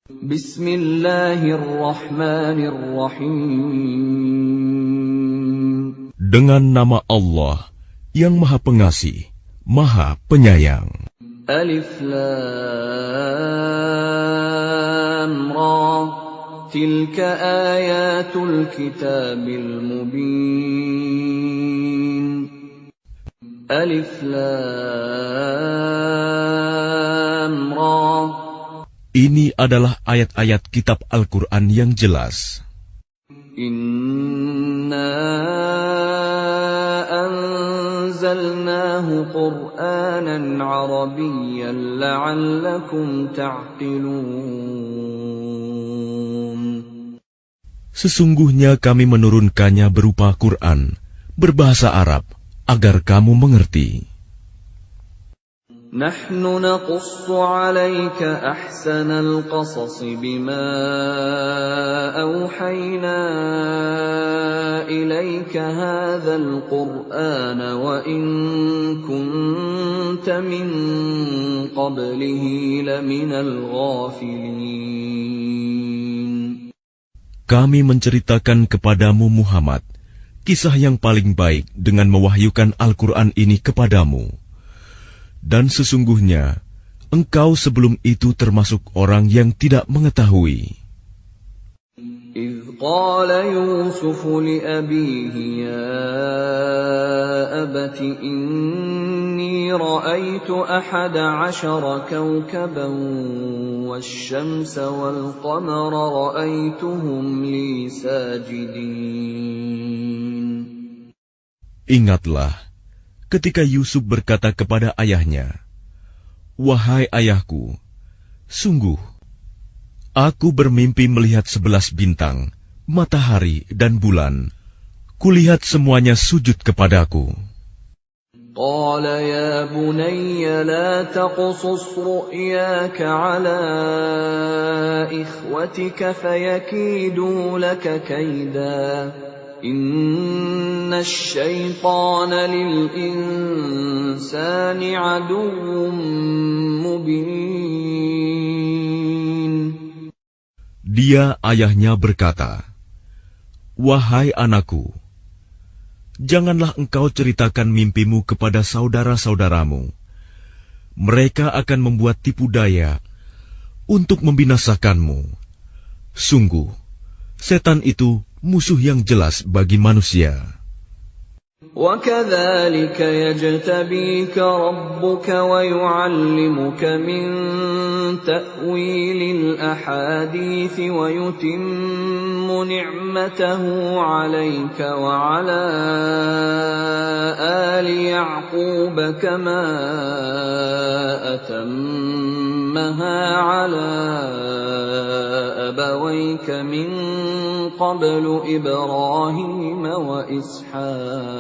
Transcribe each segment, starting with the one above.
Bismillahirrahmanirrahim. Dengan nama Allah yang Maha Pengasih, Maha Penyayang. Alif Lam Ra. Tilka ayatul kitabil mubin. Alif Lam Ra. Ini adalah ayat-ayat kitab Al-Quran yang jelas. Inna anzalnahu Qur'anan Arabiyyan la'allakum ta'qilun. Sesungguhnya kami menurunkannya berupa Quran, berbahasa Arab, agar kamu mengerti. Nahnu naqussu 'alaika ahsanal qasas bima awhayna ilaika hadzal qur'ana wa in kunta min qablihi laminal ghafilin. Kami menceritakan kepadamu Muhammad kisah yang paling baik dengan mewahyukan Al-Quran ini kepadamu. Dan sesungguhnya, engkau sebelum itu termasuk orang yang tidak mengetahui. إِذْ قَالَ يُوسُفُ لِأَبِيهِ يَا أَبَتِ إِنِّي رَأَيْتُ 11 كَوْكَبًا وَالشَّمْسَ وَالْقَمَرَ رَأَيْتُهُمْ لِي سَاجِدِينَ. Ingatlah, ketika Yusuf berkata kepada ayahnya, "Wahai ayahku, sungguh, aku bermimpi melihat 11 bintang, matahari dan bulan. Kulihat semuanya sujud kepadaku." قال يا بني لا تقصص رؤياك على إخوتك فيكيدوا لك كيدا إن الشيطان للإنسان عدو مبين. Dia ayahnya berkata, "Wahai anakku, janganlah engkau ceritakan mimpimu kepada saudara-saudaramu. Mereka akan membuat tipu daya untuk membinasakanmu. Sungguh, setan itu musuh yang jelas bagi manusia." وَكَذَلِكَ يَجْتَبِيكَ رَبُّكَ وَيُعَلِّمُكَ مِنْ تَأْوِيلِ الْأَحَادِيثِ وَيُتِمُّ نِعْمَتَهُ عَلَيْكَ وَعَلَى آلِ يَعْقُوبَ كَمَا أَتَمَّهَا عَلَى أَبَوَيْكَ مِنْ قَبْلُ إِبْرَاهِيمَ وَإِسْحَاقَ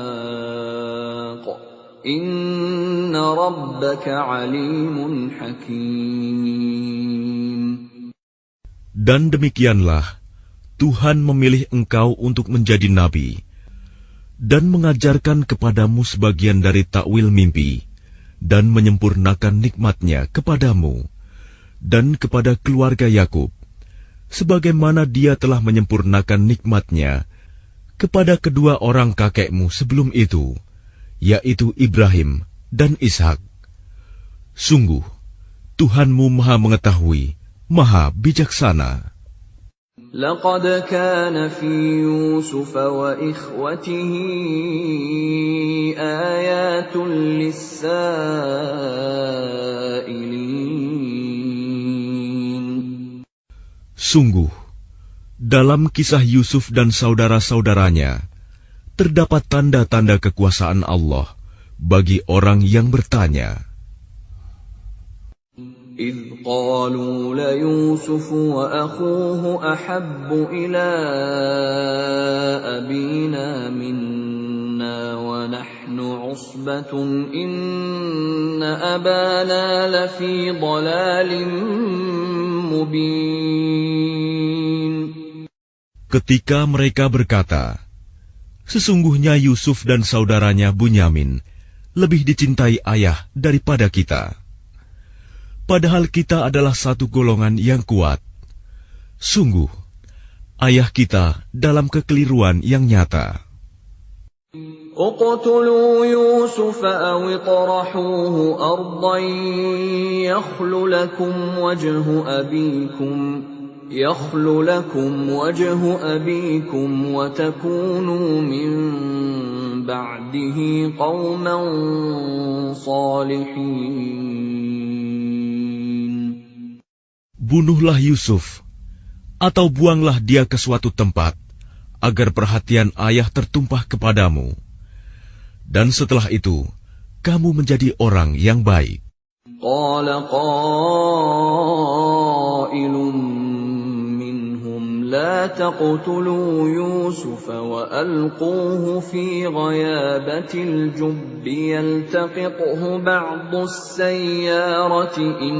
إِنَّ رَبَّكَ عَلِيمٌ حَكِيمٌ. Dan demikianlah Tuhan memilih engkau untuk menjadi nabi dan mengajarkan kepadamu sebagian dari takwil mimpi dan menyempurnakan nikmat-Nya kepadamu dan kepada keluarga Yakub, sebagaimana Dia telah menyempurnakan nikmat-Nya kepada kedua orang kakekmu sebelum itu, yaitu Ibrahim dan Ishak. Sungguh, Tuhanmu Maha Mengetahui, Maha Bijaksana. لقد كان في يوسف وإخوته آيات للسائلين. Sungguh, dalam kisah Yusuf dan saudara-saudaranya, terdapat tanda-tanda kekuasaan Allah bagi orang yang bertanya. إِذْ قَالُوا لَيُوسُفُ وَأَخُوهُ أَحَبُّ إِلَىٰ أَبِينَا مِنَّا وَنَحْنُ عُصْبَةٌ إِنَّ أَبَانَا لَفِي ضَلَالٍ مُّبِينٍ. Ketika mereka berkata, "Sesungguhnya Yusuf dan saudaranya Bunyamin lebih dicintai ayah daripada kita. Padahal kita adalah satu golongan yang kuat. Sungguh, ayah kita dalam kekeliruan yang nyata. اقتلوا يوسف أو اطرحوه أرضا يخل لكم وجه أبيكم وتكونوا من بعده قوما صالحين. Bunuhlah Yusuf, atau buanglah dia ke suatu tempat, agar perhatian ayah tertumpah kepadamu. Dan setelah itu, kamu menjadi orang yang baik. قال قائل منهم لا تقتلوا يوسف وألقوه في غيابة الجب يلتقطه بعض السيارة إن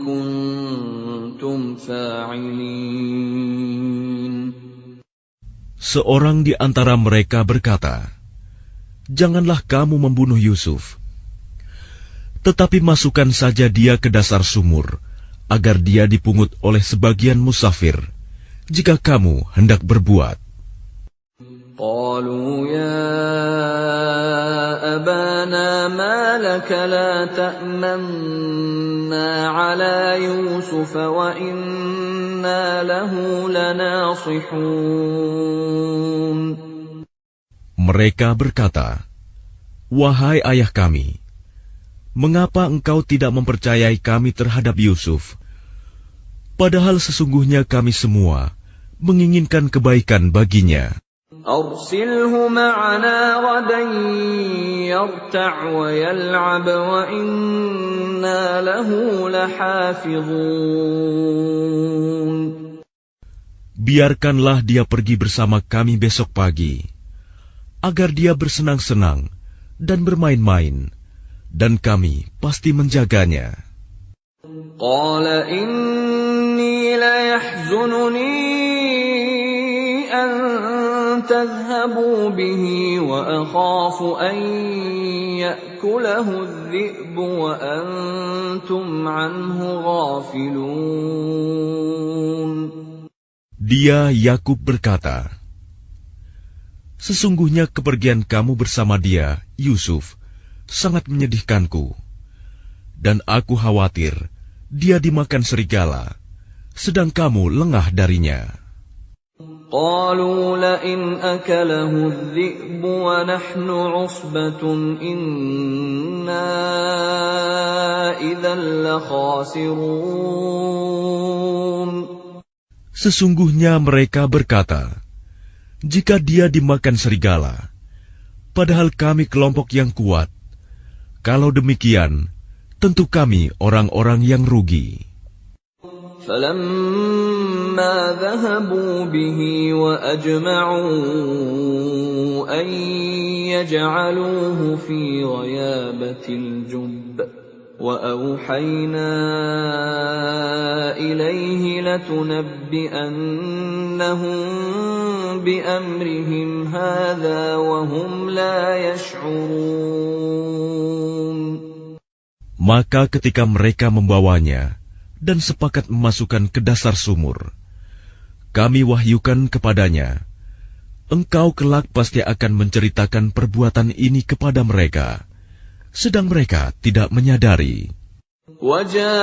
كنتم فاعلين. Seorang di antara mereka berkata, "Janganlah kamu membunuh Yusuf, tetapi masukkan saja dia ke dasar sumur, agar dia dipungut oleh sebagian musafir, jika kamu hendak berbuat." قالوا يا أبانا ما لك لا تأمنا على يوسف وإنا له لناصحون. Mereka berkata, "Wahai ayah kami, mengapa engkau tidak mempercayai kami terhadap Yusuf? Padahal sesungguhnya kami semua menginginkan kebaikan baginya." أرسله معنا غدا يرتع ويلعب وإنا له لحافظون. Biarkanlah dia pergi bersama kami besok pagi, agar dia bersenang-senang dan bermain-main, dan kami pasti menjaganya. قال إني ليحزنني أن تذهبوا به وأخاف أن يأكله الذئب وأنتم عنه غافلون. Dia Yakub berkata, "Sesungguhnya kepergian kamu bersama dia, Yusuf, sangat menyedihkanku, dan aku khawatir dia dimakan serigala, sedang kamu lengah darinya." قالوا لئن أكله الذئب ونحن عصبة إنا إذا لخاسرون. Sesungguhnya mereka berkata, "Jika dia dimakan serigala, padahal kami kelompok yang kuat, kalau demikian, tentu kami orang-orang yang rugi." فلما ذهبوا به وأجمعوا أن يجعلوه في غيابة الجب وأوحينا إليه لتنبئنهم بأمرهم هذا وهم لا يشعرون. Maka ketika mereka membawanya dan sepakat memasukkan ke dasar sumur, kami wahyukan kepadanya, "Engkau kelak pasti akan menceritakan perbuatan ini kepada mereka," sedang mereka tidak menyadari. وَجَاءُوا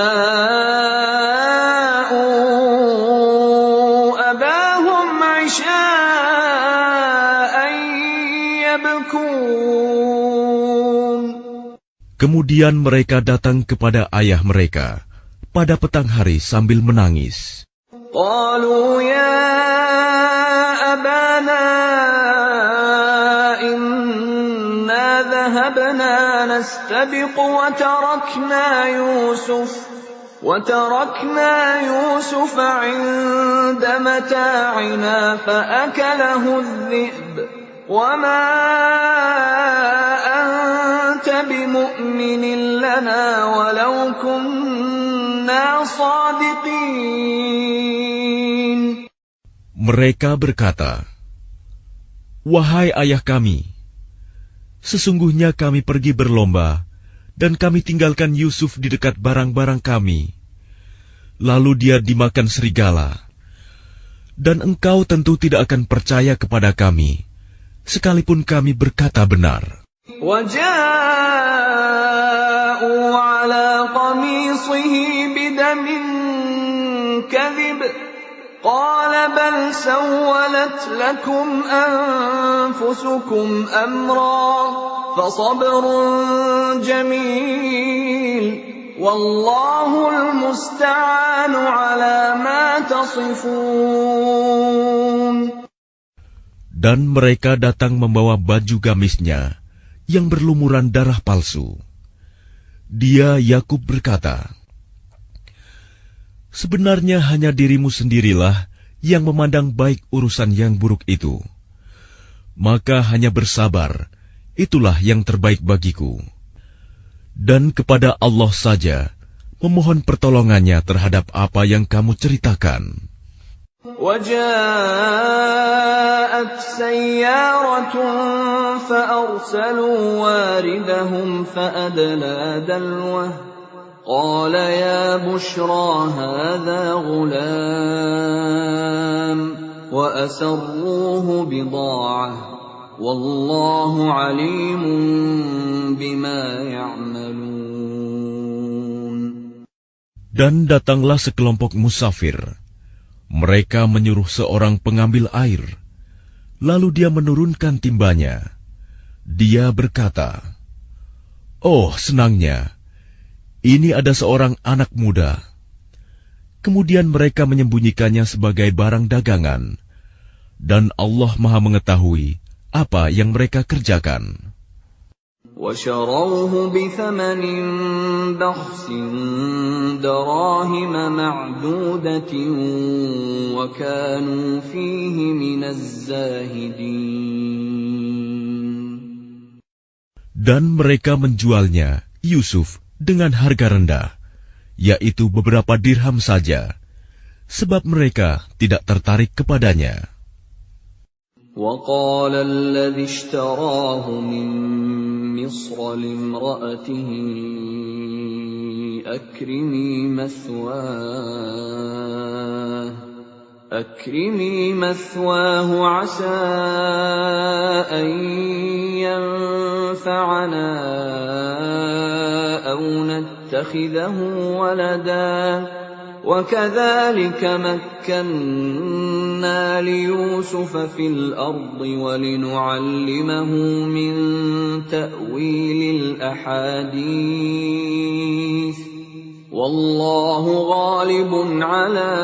أَبَاهُمْ عِشَاءً يَبْكُونَ. Kemudian mereka datang kepada ayah mereka pada petang hari sambil menangis. قالوا يا أبانا إنا ذهبنا نستبق وتركنا يوسف عند متاعنا فأكله الذئب وما أنت بمؤمن لنا ولو كنا صادقين. Mereka berkata, "Wahai ayah kami, sesungguhnya kami pergi berlomba dan kami tinggalkan Yusuf di dekat barang-barang kami. Lalu dia dimakan serigala. dan engkau tentu tidak akan percaya kepada kami, sekalipun kami berkata benar. وَجَاءُوا عَلَى قَمِيصِهِ بِدَمٍ كَذِبٍ قَالَ بَلْ سَوَّلَتْ لَكُمْ أَنفُسُكُمْ أَمْرًا فَصَبْرٌ جَمِيلٌ وَاللَّهُ الْمُسْتَعَانُ عَلَى مَا تَصِفُونَ. Dan mereka datang membawa baju gamisnya yang berlumuran darah palsu. Dia, Yakub, berkata, sebenarnya hanya dirimu sendirilah yang memandang baik urusan yang buruk itu. Maka hanya bersabar, itulah yang terbaik bagiku. Dan kepada Allah saja memohon pertolongannya terhadap apa yang kamu ceritakan. وَجَاءَتْ سَيَّارَةٌ فَأَرْسَلُوا وَارِدَهُمْ فَأَدْلَىٰ دَلْوَهُ قَالَ يَا بُشْرَىٰ هَٰذَا غُلَامٌ وَأَسَرُّوهُ بِضَاعَةً وَاللَّهُ عَلِيمٌ بِمَا يَعْمَلُونَ. Dan datanglah sekelompok musafir. Mereka menyuruh seorang pengambil air, lalu dia menurunkan timbanya. Dia berkata, oh senangnya, ini ada seorang anak muda. Kemudian mereka menyembunyikannya sebagai barang dagangan, dan Allah Maha mengetahui apa yang mereka kerjakan. وَشَرَوْهُ بِثَمَنٍ بَخْسٍ دَرَاهِمَ مَعْدُودَةٍ وَكَانُوا فِيهِ مِنَ الزَّاهِدِينَ. Dan mereka menjualnya, Yusuf, dengan harga rendah, yaitu beberapa dirham saja, sebab mereka tidak tertarik kepadanya. وَقَالَ الَّذِي اشْتَرَاهُ مِن مِّصْرَ لِامْرَأَتِهِ أَكْرِمِي مَثْوَاهُ عَسَىٰ أَن يَنفَعَنَا أَوْ نَتَّخِذَهُ وَلَدًا وَكَذَلِكَ مَكَّنَّا لِيُوسُفَ فِي الْأَرْضِ وَلِنُعَلِّمَهُ مِن تَأْوِيلِ الْأَحَادِيثِ وَاللَّهُ غَالِبٌ عَلَىٰ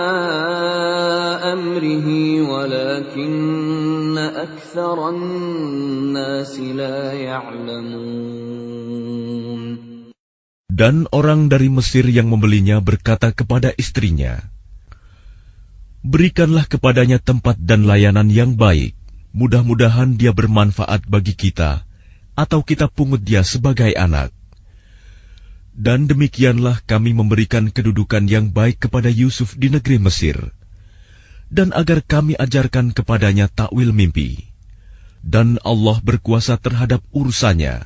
أَمْرِهِ وَلَكِنَّ أَكْثَرَ النَّاسِ لَا يَعْلَمُونَ. Dan orang dari Mesir yang membelinya berkata kepada istrinya, berikanlah kepadanya tempat dan layanan yang baik, mudah-mudahan dia bermanfaat bagi kita, atau kita pungut dia sebagai anak. Dan demikianlah kami memberikan kedudukan yang baik kepada Yusuf di negeri Mesir, dan agar kami ajarkan kepadanya takwil mimpi. Dan Allah berkuasa terhadap urusannya,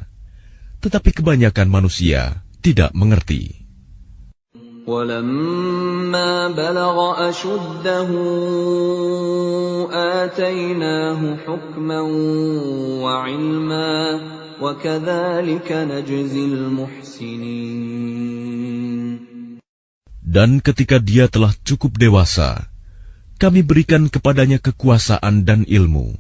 tetapi kebanyakan manusia tidak mengerti. وَلَمَّا بَلَغَ أَشُدَّهُ آتَيْنَاهُ حُكْمًا وَعِلْمًا وَكَذَلِكَ نَجْزِي الْمُحْسِنِينَ. Dan ketika dia telah cukup dewasa, kami berikan kepadanya kekuasaan dan ilmu.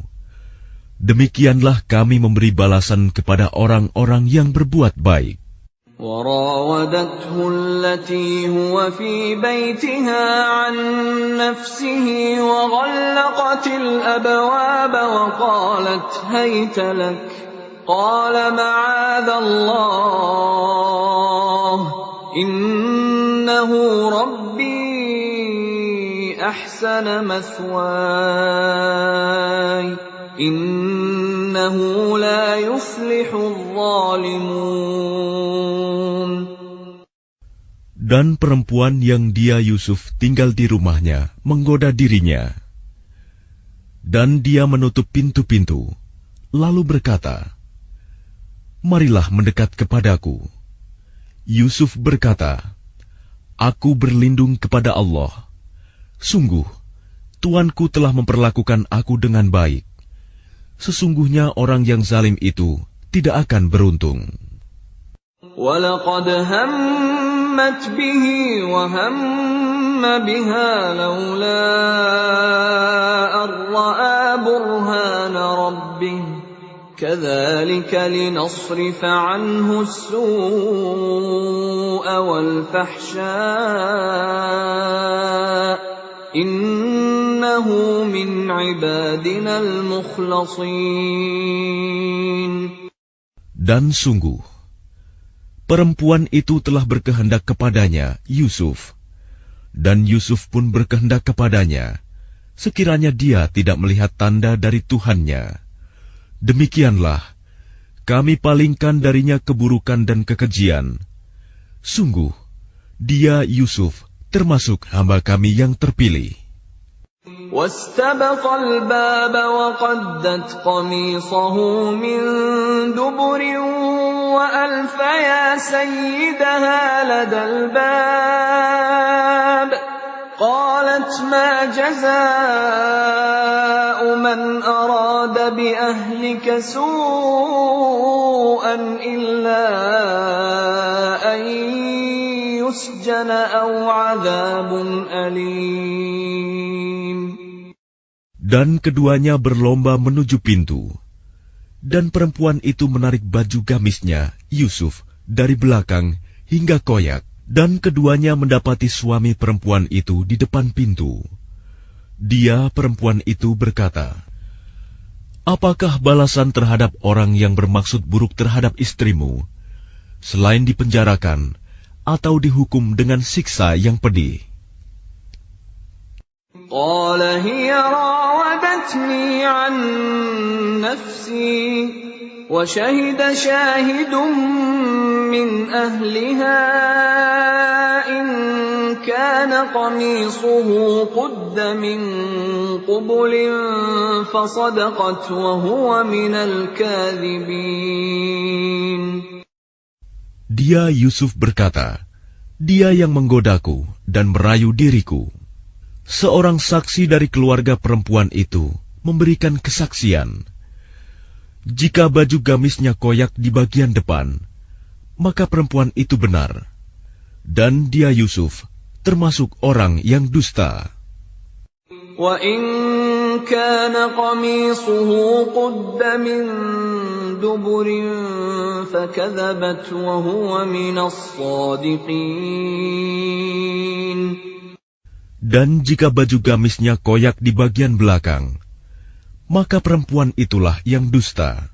Demikianlah kami memberi balasan kepada orang-orang yang berbuat baik. وراودته التي هو في بيتها عن نفسه وغلقت الأبواب وقالت هيت لك قال معاذ الله إنه ربي أحسن مثواي إنه لا يفلح الظالمون. Dan perempuan yang dia Yusuf tinggal di rumahnya menggoda dirinya. Dan dia menutup pintu-pintu, lalu berkata, marilah mendekat kepadaku. Yusuf berkata, aku berlindung kepada Allah. Sungguh, Tuanku telah memperlakukan aku dengan baik. Sesungguhnya orang yang zalim itu tidak akan beruntung. وَلَقَدْ هَمَّتْ بِهِ وَهَمَّ بِهَا لَوْلَا أَن رَّأَىٰ بُرْهَانَ رَبِّهِ كَذَٰلِكَ لِنَصْرِفَ عَنْهُ السُّوءَ وَالْفَحْشَاءَ إِنَّهُ مِنْ عِبَادِنَا الْمُخْلَصِينَ. Dan sungguh, perempuan itu telah berkehendak kepadanya, Yusuf. Dan Yusuf pun berkehendak kepadanya, sekiranya dia tidak melihat tanda dari Tuhannya. Demikianlah, kami palingkan darinya keburukan dan kekejian. Sungguh, dia Yusuf termasuk hamba kami yang terpilih. وَاسْتَبَقَ الْبَابَ وَقَدَّتْ قَمِيصَهُ مِنْ دُبُرٍ وَأَلْفَ يَا سَيِّدَهَا لَدَى الْبَابِ قَالَتْ مَا جَزَاءُ مَنْ أَرَادَ بِأَهْلِكَ سُوءًا إِلَّا أَنْ يُسْجَنَ أَوْ عَذَابٌ أَلِيمٌ. Dan keduanya berlomba menuju pintu. Dan perempuan itu menarik baju gamisnya, Yusuf, dari belakang hingga koyak. Dan keduanya mendapati suami perempuan itu di depan pintu. Dia, perempuan itu, berkata, "Apakah balasan terhadap orang yang bermaksud buruk terhadap istrimu, selain dipenjarakan atau dihukum dengan siksa yang pedih?" قال هي راودتني عن نفسي وشهد شاهد من أهلها إن كان قميصه قد من قبل فصدقت وهو من الكاذبين. Dia Yusuf berkata, "Dia yang menggodaku dan merayu diriku." Seorang saksi dari keluarga perempuan itu memberikan kesaksian. Jika baju gamisnya koyak di bagian depan, maka perempuan itu benar. Dan dia Yusuf termasuk orang yang dusta. وَإِنْ كَانَ قَمِيصُهُ قُدَّ مِنْ دُبُرٍ فَكَذَبَتْ وَهُوَ مِنَ الصَّادِقِينَ. Dan jika baju gamisnya koyak di bagian belakang, maka perempuan itulah yang dusta.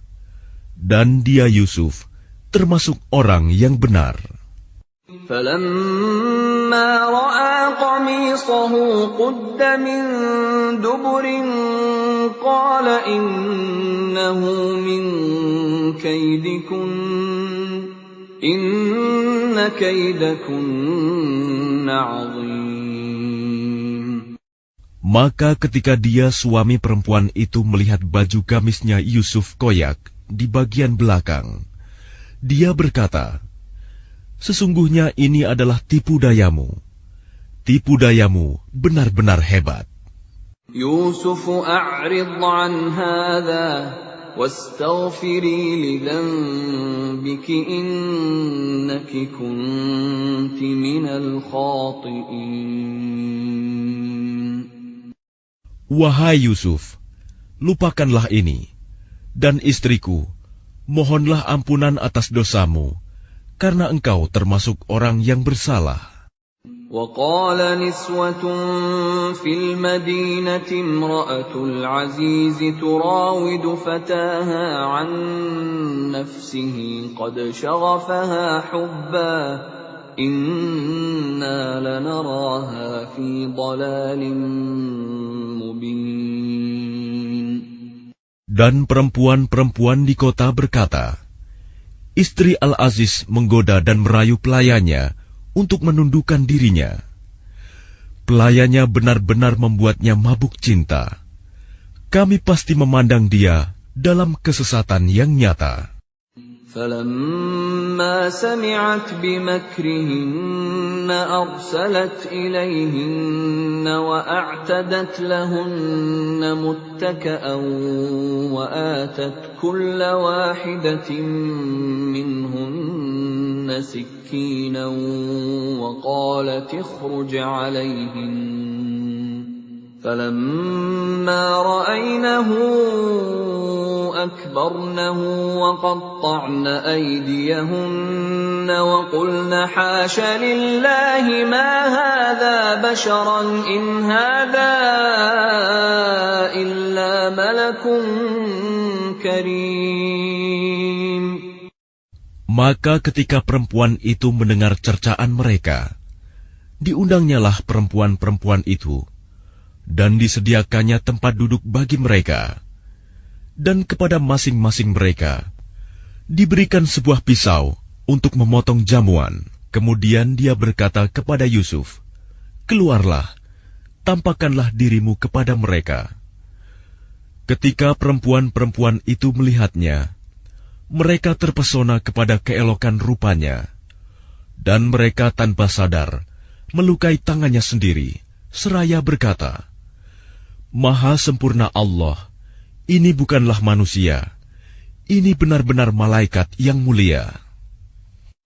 Dan dia Yusuf termasuk orang yang benar. فَلَمَّا رَأَى قَمِيصَهُ قُدَّ مِنْ دُبُرٍ قَالَ إِنَّهُ مِنْ كَيْدِكُنَّ إِنَّ كَيْدَكُنَّ عَظِيمٌ. Maka ketika dia suami perempuan itu melihat baju gamisnya Yusuf koyak di bagian belakang, dia berkata, "Sesungguhnya ini adalah tipu dayamu. Tipu dayamu benar-benar hebat." يُوسُفُ أَعْرِضْ عَنْ هَذَا وَاسْتَغْفِرِي لِذَنبِكِ إِنَّكِ كُنتِ مِنَ الْخَاطِئِينَ. Wahai Yusuf, lupakanlah ini, dan istriku, mohonlah ampunan atas dosamu, karena engkau termasuk orang yang bersalah. وَقَالَ نِسْوَةٌ فِي الْمَدِينَةِ امْرَأَتُ الْعَزِيزِ تُرَاوِدُ فَتَاهَا عَنْ نَفْسِهِ قَدْ شَغَفَهَا حُبًّا إِنَّا لَنَرَاهَا فِي ضَلَالٍ مُبِينٍ. Dan perempuan-perempuan di kota berkata, "Istri Al-Aziz menggoda dan merayu pelayannya untuk menundukkan dirinya. Pelayannya benar-benar membuatnya mabuk cinta. Kami pasti memandang dia dalam kesesatan yang nyata." فَلَمَّا سَمِعَتْ بِمَكْرِهِنَّ أَرْسَلَتْ إِلَيْهِنَّ وَأَعْتَدَتْ لَهُنَّ مُتَّكَأً وَآتَتْ كُلَّ وَاحِدَةٍ مِّنْهُنَّ سِكِّينًا وَقَالَتِ اخْرُجْ عَلَيْهِنَّ فَلَمَّا رَأَيْنَهُ أَكْبَرْنَهُ وَقَطَّعْنَ أَيْدِيَهُنَّ وَقُلْنَ حَاشَ لِلَّهِ مَا هَذَا بَشَرًا إِنْ هَذَا إِلَّا مَلَكٌ كَرِيمٌ. Maka ketika perempuan itu mendengar cercaan mereka, diundangnyalah perempuan-perempuan itu, dan disediakannya tempat duduk bagi mereka. Dan kepada masing-masing mereka diberikan sebuah pisau untuk memotong jamuan. Kemudian dia berkata kepada Yusuf, "Keluarlah, tampakkanlah dirimu kepada mereka." Ketika perempuan-perempuan itu melihatnya, mereka terpesona kepada keelokan rupanya, dan mereka tanpa sadar melukai tangannya sendiri, seraya berkata, "Maha sempurna Allah, ini bukanlah manusia, ini benar-benar malaikat yang mulia."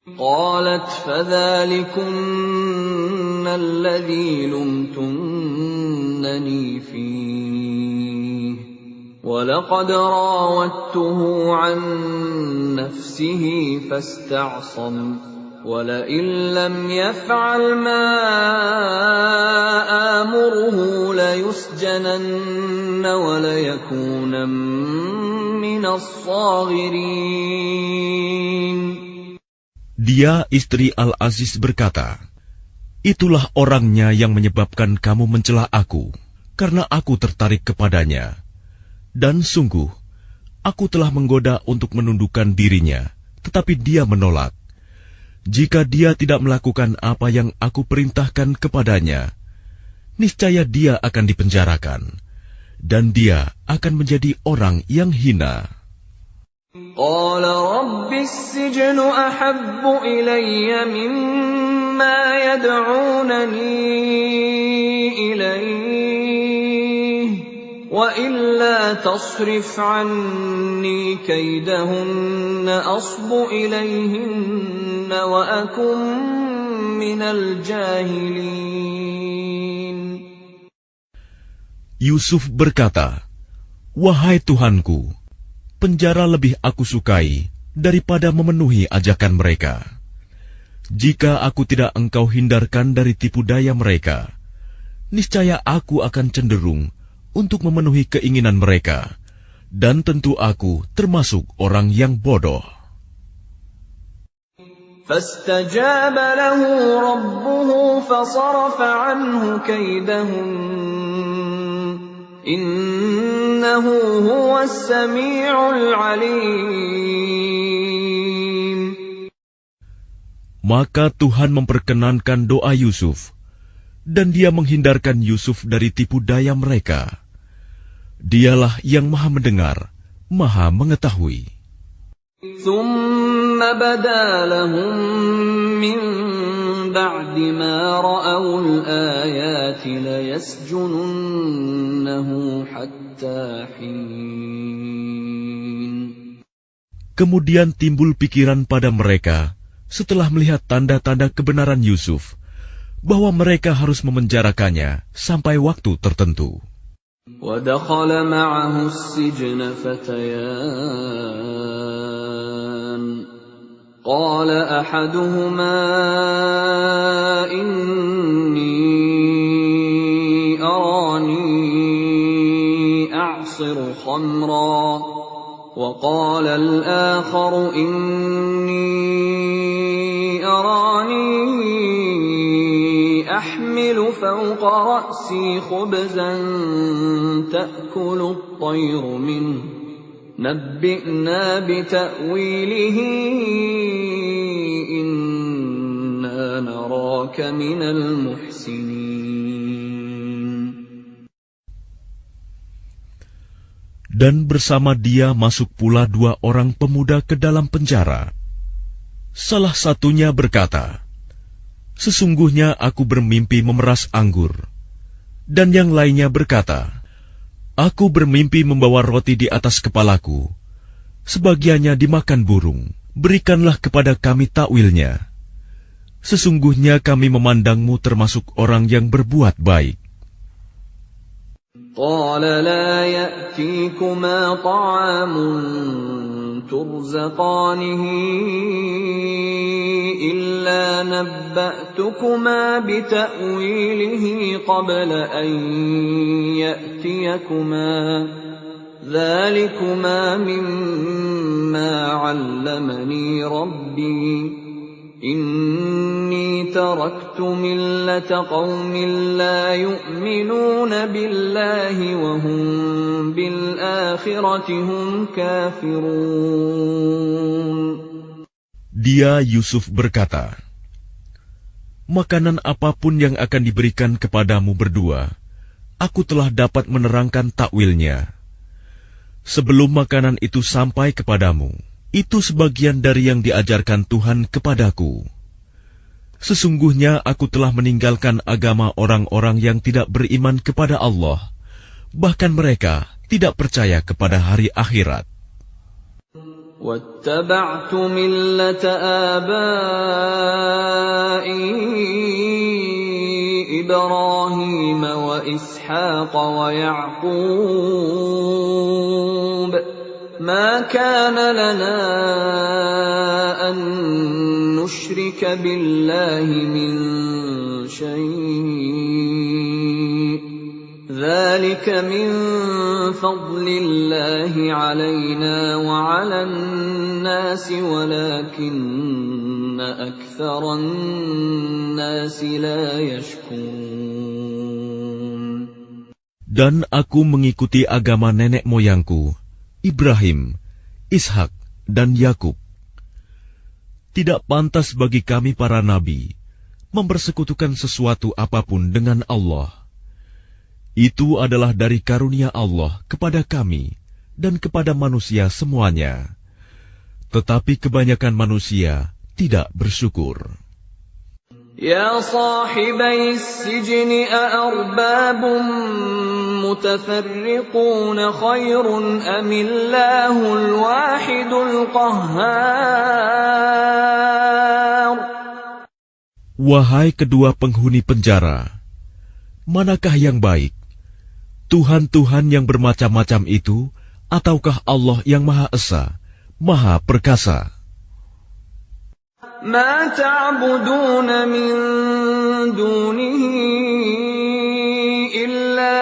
قالت فذلكن الذي لمتنني فيه ولقد راودته عن نفسه فاستعصم ولئن لم يفعل ما آمره ليسجنن وليكون من الصاغرين. Dia, istri Al-Aziz, berkata, "Itulah orangnya yang menyebabkan kamu mencela aku, karena aku tertarik kepadanya. Dan sungguh, aku telah menggoda untuk menundukkan dirinya, tetapi dia menolak. Jika dia tidak melakukan apa yang aku perintahkan kepadanya, niscaya dia akan dipenjarakan, dan dia akan menjadi orang yang hina." قال رب السجن أحب إلي مما يدعونني إليه وإلا تصرف عني كيدهن أصب إليهن وأكن من الجاهلين. Yusuf berkata, "Wahai Tuhanku, penjara lebih aku sukai daripada memenuhi ajakan mereka. Jika aku tidak engkau hindarkan dari tipu daya mereka, niscaya aku akan cenderung untuk memenuhi keinginan mereka, dan tentu aku termasuk orang yang bodoh." فاستجاب له ربه فصرف عنه كيدهن إنه هو السميع العليم. Maka Tuhan memperkenankan doa Yusuf, dan dia menghindarkan Yusuf dari tipu daya mereka. Dialah yang Maha Mendengar, Maha Mengetahui. ثم بدا لهم من بعد ما رأوا الآيات ليسجننه حتى حين. Kemudian timbul pikiran pada mereka setelah melihat tanda-tanda kebenaran Yusuf, bahwa mereka harus memenjarakannya sampai waktu tertentu. وَدَخَلَ مَعَهُ السِّجْنَ فَتَيَانِ قَالَ أَحَدُهُمَا إِنِّي أَرَانِي أَعْصِرُ خَمْرًا وَقَالَ الْآخَرُ إِنِّي أَرَانِي أحمل فوق رأسي خبزا تأكل الطير منه نبئنا بتأويله إنا نراك من المحسنين. Dan bersama dia masuk pula 2 orang pemuda ke dalam penjara. Salah satunya berkata, "Sesungguhnya aku bermimpi memeras anggur." Dan yang lainnya berkata, "Aku bermimpi membawa roti di atas kepalaku. Sebagiannya dimakan burung. Berikanlah kepada kami takwilnya. Sesungguhnya kami memandangmu termasuk orang yang berbuat baik." قال لا يأتيكما طعام ترزقانه إلا نبأتكما بتأويله قبل أن يأتيكما ذلكما مما علمني ربي إني تركت ملة قوم لا يؤمنون بالله وهم بالآخرة هم كافرون. Dia Yusuf berkata, "Makanan apapun yang akan diberikan kepadamu berdua, aku telah dapat menerangkan takwilnya. Sebelum makanan itu sampai kepadamu, itu sebagian dari yang diajarkan Tuhan kepadaku. Sesungguhnya aku telah meninggalkan agama orang-orang yang tidak beriman kepada Allah, bahkan mereka tidak percaya kepada hari akhirat. وَاتَّبَعْتُ مِلَّةَ آبَائِي إِبْرَاهِيمَ وَإِسْحَاقَ وَيَعْقُوبَ مَا كَانَ لَنَا أَن نُّشْرِكَ بِاللَّهِ مِن شَيْءٍ ذَلِكَ مِن فَضْلِ اللَّهِ عَلَيْنَا وَعَلَى النَّاسِ وَلَكِنَّ أَكْثَرَ النَّاسِ لَا يَشْكُرُونَ. Dan aku mengikuti agama nenek moyangku, Ibrahim, Ishak, dan Yakub. Tidak pantas bagi kami para nabi mempersekutukan sesuatu apapun dengan Allah. Itu adalah dari karunia Allah kepada kami dan kepada manusia semuanya. Tetapi kebanyakan manusia tidak bersyukur. يا صاحبي السجن أأرباب متفرقون خير أم الله الواحد القهار. Wahai kedua penghuni penjara, manakah yang baik? Tuhan-Tuhan yang bermacam-macam itu, ataukah Allah yang Maha Esa, Maha Perkasa? ما تعبدون من دونه إلا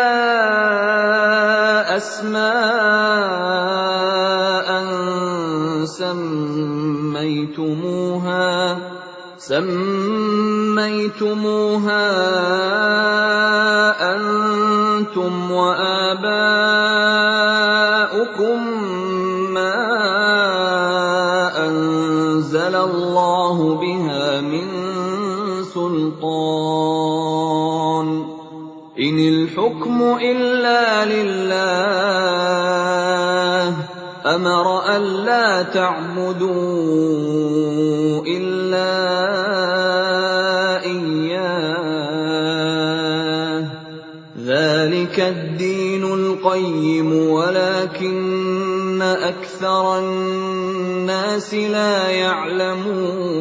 أسماء سميتموها أنتم وآباؤكم ما أنزل الله بها من سلطان إن الحكم إلا لله أمر ألا تعبدوا إلا إياه ذلك الدين القيم ولكن أكثر الناس لا يعلمون.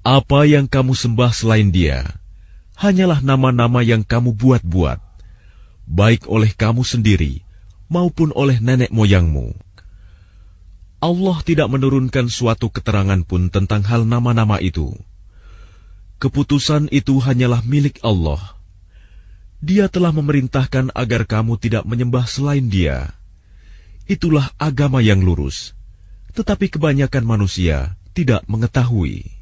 Apa yang kamu sembah selain Dia hanyalah nama-nama yang kamu buat-buat, baik oleh kamu sendiri maupun oleh nenek moyangmu. Allah tidak menurunkan suatu keterangan pun tentang hal nama-nama itu. Keputusan itu hanyalah milik Allah. Dia telah memerintahkan agar kamu tidak menyembah selain Dia. Itulah agama yang lurus, tetapi kebanyakan manusia tidak mengetahui.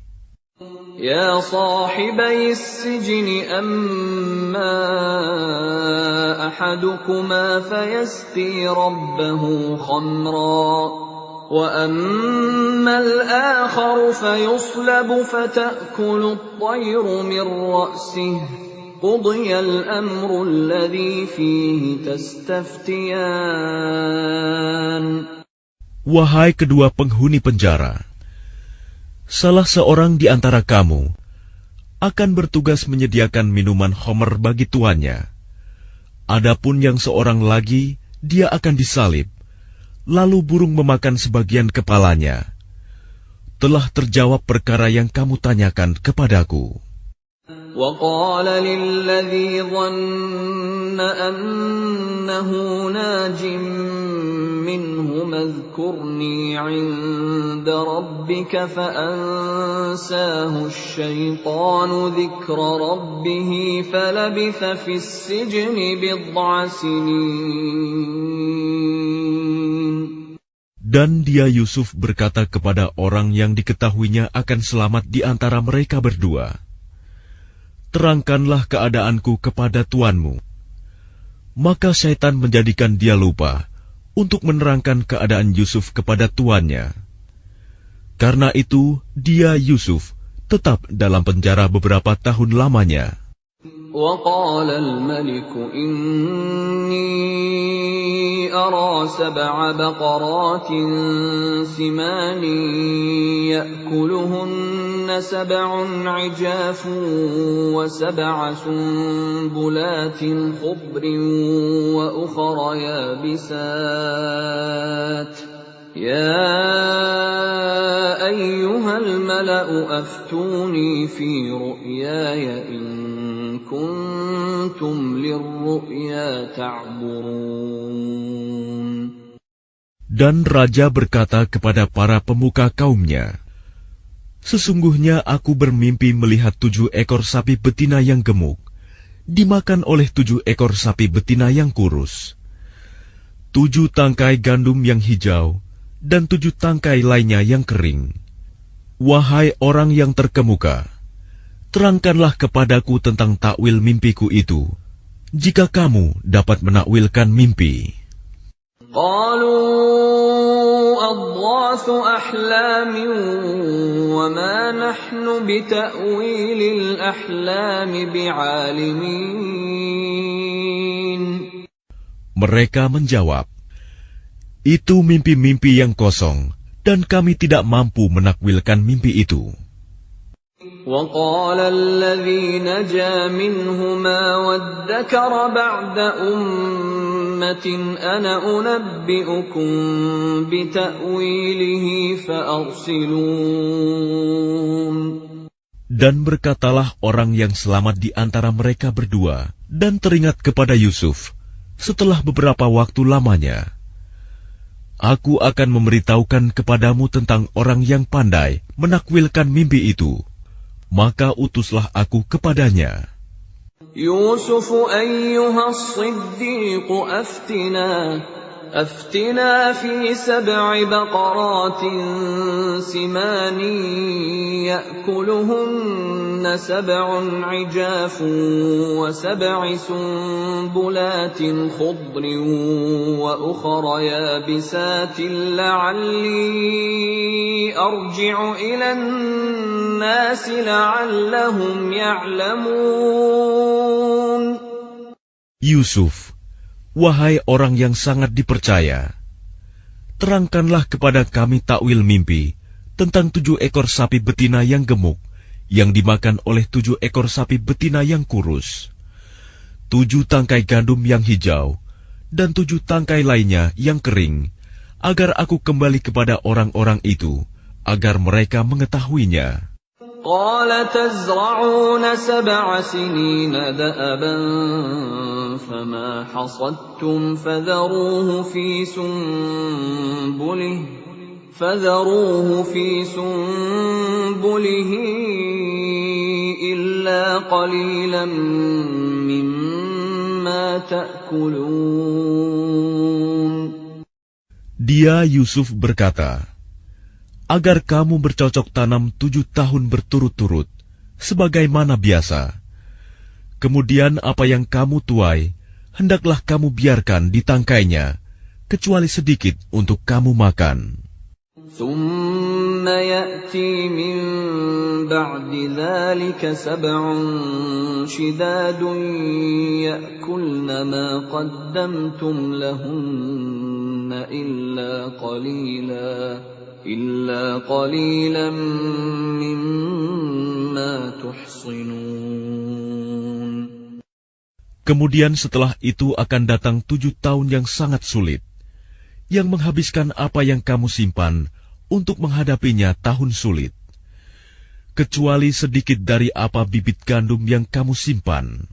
يا صاحبي السجن أما أحدكما فيسقي ربه خمرا وأما الآخر فيصلب فتأكل الطير من رأسه قُضِيَ الْأَمْرُ الَّذِي فِيهِ تَسْتَفْتِيَانِ. Wahai kedua penghuni penjara, salah seorang di antara kamu akan bertugas menyediakan minuman khamr bagi tuannya. Adapun yang seorang lagi, dia akan disalib, lalu burung memakan sebagian kepalanya. Telah terjawab perkara yang kamu tanyakan kepadaku. وَقَالَ لِلَّذِي ظَنَّ أَنَّهُ نَاجٍ مِّنْهُمَا اذْكُرْنِي عِندَ رَبِّكَ فَأَنسَاهُ الشَّيْطَانُ ذِكْرَ رَبِّهِ فَلَبِثَ فِي السِّجْنِ بِضْعَ سِنِينَ. Dan dia Yusuf berkata kepada orang yang diketahuinya akan selamat di antara mereka berdua, terangkanlah keadaanku kepada tuanmu. Maka syaitan menjadikan dia lupa untuk menerangkan keadaan Yusuf kepada tuannya. Karena itu, dia Yusuf tetap dalam penjara beberapa tahun lamanya. وَقَالَ الْمَلِكُ إِنِّي أَرَى 7 بَقَرَاتٍ سِمَانٍ يَأْكُلُهُنَّ 7 عِجَافٌ و7 سُنبُلَاتٍ خُضْرٍ وَأُخَرَ يَابِسَاتٍ يَا أَيُّهَا الْمَلَأُ أَفْتُونِي فِي رُؤْيَايَ إِن كُنتُمْ لِلرُّؤْيَا تَعْبُرُونَ. Dan raja berkata kepada para pemuka kaumnya, sesungguhnya aku bermimpi melihat 7 ekor sapi betina yang gemuk dimakan oleh 7 ekor sapi betina yang kurus, 7 tangkai gandum yang hijau, dan 7 tangkai lainnya yang kering. Wahai orang yang terkemuka, terangkanlah kepadaku tentang takwil mimpiku itu, jika kamu dapat menakwilkan mimpi. قالوا أضغاث أحلام وما نحن بتأويل الأحلام بعالمين. Mereka menjawab, itu mimpi-mimpi yang kosong, dan kami tidak mampu menakwilkan mimpi itu. وَقَالَ الَّذِي نَجَا مِنْهُمَا وَادَّكَرَ بَعْدَ أُمَّةٍ أَنَا أُنَبِّئُكُم بِتَأْوِيلِهِ فَأَرْسِلُونِ. Dan berkatalah orang yang selamat di antara mereka berdua dan teringat kepada Yusuf setelah beberapa waktu lamanya, aku akan memberitahukan kepadamu tentang orang yang pandai menakwilkan mimpi itu. Maka utuslah aku kepadanya. Yusuf ayyuha as-siddiq aftina fi 7 baqaratin simanin ya'kuluhunna 7 'ijafun wa 7 sunbulatin khudrin wa ukhra yabisatin la'alli arji'u ila an-nas la'allahum ya'lamun. Yusuf, wahai orang yang sangat dipercaya, terangkanlah kepada kami takwil mimpi tentang 7 ekor sapi betina yang gemuk yang dimakan oleh 7 ekor sapi betina yang kurus, 7 tangkai gandum yang hijau, dan 7 tangkai lainnya yang kering, agar aku kembali kepada orang-orang itu, agar mereka mengetahuinya. قال تزرعون 7 سنين دأبا فما حصدتم فذروه في سنبله إلا قليلا مما تأكلون. Dia Yusuf berkata, agar kamu bercocok tanam 7 tahun berturut-turut, sebagaimana biasa. Kemudian apa yang kamu tuai, hendaklah kamu biarkan ditangkainya, kecuali sedikit untuk kamu makan. ثُمَّ يأتي من بعد ذلك 7 شداد يأكلن ما قدمتم لهن إلا قليلا مما تحصنون. Kemudian setelah itu akan datang 7 tahun yang sangat sulit, yang menghabiskan apa yang kamu simpan untuk menghadapinya tahun sulit, kecuali sedikit dari apa bibit gandum yang kamu simpan.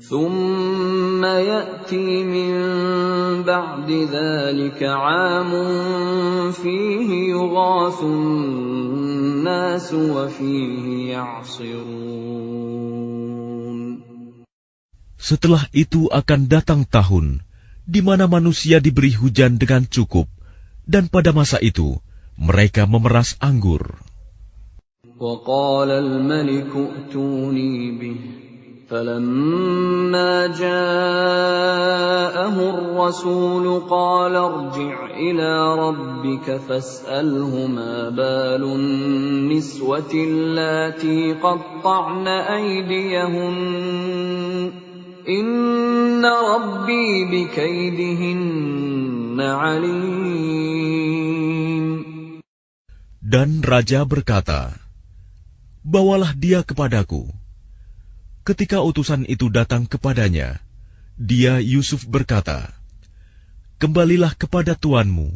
ثم يأتي من بعد ذلك عام فيه يغاث الناس وفيه يعصرون. Setelah itu akan datang tahun di mana manusia diberi hujan dengan cukup, dan pada masa itu mereka memeras anggur. وقال الملك ائتوني به فلما جاءه الرسول قال ارجع إلى ربك فاسأله ما بال النسوة اللاتي قطعن أيديهن إن ربي بكيدهن عليم. Dan raja berkata, "Bawalah dia kepadaku." Ketika utusan itu datang kepadanya, dia Yusuf berkata, "Kembalilah kepada tuanmu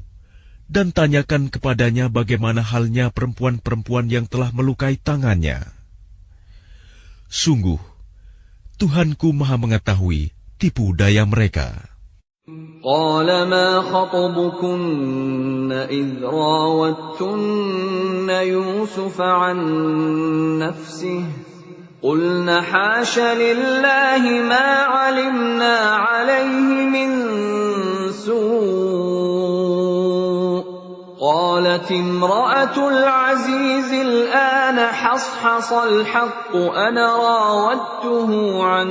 dan tanyakan kepadanya bagaimana halnya perempuan-perempuan yang telah melukai tangannya. Sungguh, Tuhanku Maha mengetahui tipu daya mereka." قال ما خطبكن إذ راوتن يوسف عن نفسه قلن حاش لله ما علمنا عليه من سوء قالت امرأة العزيز الآن حصحص الحق أنا راودته عن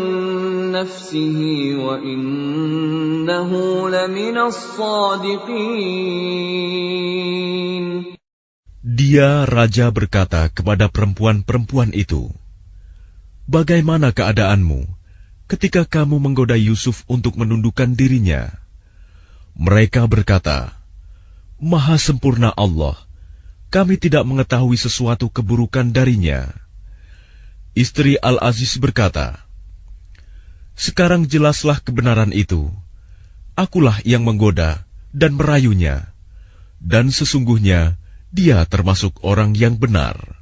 نفسه وإنه لمن الصادقين. Dia raja berkata kepada perempuan-perempuan itu, "Bagaimana keadaanmu ketika kamu menggoda Yusuf untuk menundukkan dirinya?" Mereka berkata, "Maha sempurna Allah, kami tidak mengetahui sesuatu keburukan darinya." Istri Al-Aziz berkata, "Sekarang jelaslah kebenaran itu. Akulah yang menggoda dan merayunya, dan sesungguhnya dia termasuk orang yang benar."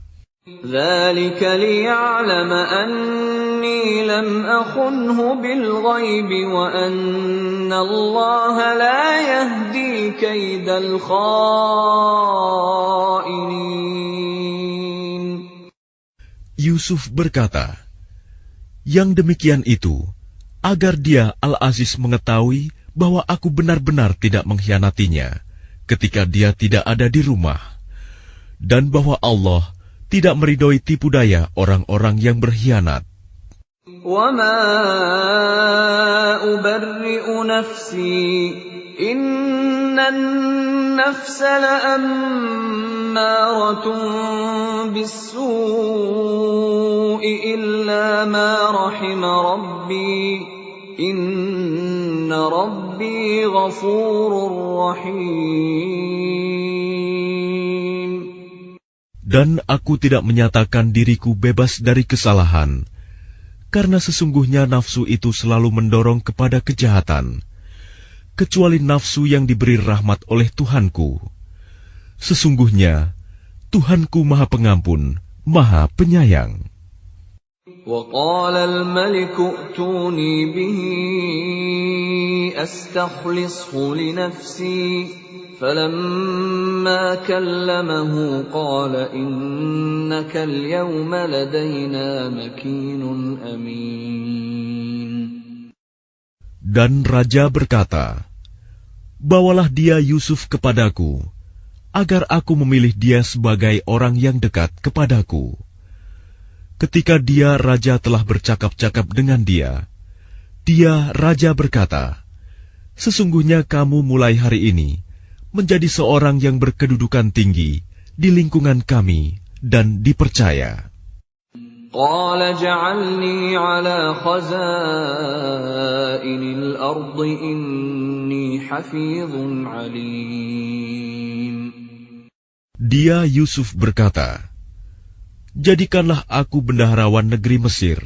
ذلك ليعلم أني لم أخنه بالغيب وأن الله لا يهدي كيد الخائنين. Yusuf berkata, "Yang demikian itu agar dia Al-Aziz mengetahui bahwa aku benar-benar tidak mengkhianatinya ketika dia tidak ada di rumah, dan bahwa Allah tidak meridhoi tipu daya orang-orang yang berkhianat." وَمَا أُبَرِّئُ نَفْسِي إِنَّ النَّفْسَ لَأَمَّارَةٌ بِالسُّوءِ إِلَّا مَا رَحِمَ رَبِّي إِنَّ رَبِّي غَفُورٌ رَّحِيمٌ. Dan aku tidak menyatakan diriku bebas dari kesalahan, karena sesungguhnya nafsu itu selalu mendorong kepada kejahatan, kecuali nafsu yang diberi rahmat oleh Tuhanku. Sesungguhnya Tuhanku Maha Pengampun, Maha Penyayang. وَقَالَ الْمَلِكُ ائْتُونِي بِهِ أَسْتَخْلِصْهُ لِنَفْسِي فَلَمَّا كَلَّمَهُ قَالَ إِنَّكَ الْيَوْمَ لَدَيْنَا مَكِينٌ أَمِينٌ. Dan raja berkata, "Bawalah dia Yusuf kepadaku, agar aku memilih dia sebagai orang yang dekat kepadaku." Ketika dia raja telah bercakap-cakap dengan dia raja berkata, "Sesungguhnya kamu mulai hari ini menjadi seorang yang berkedudukan tinggi di lingkungan kami dan dipercaya. قال اجعلني على خزائن الأرض إني حفيظ عليم. Dia Yusuf berkata, jadikanlah aku bendaharawan negeri Mesir,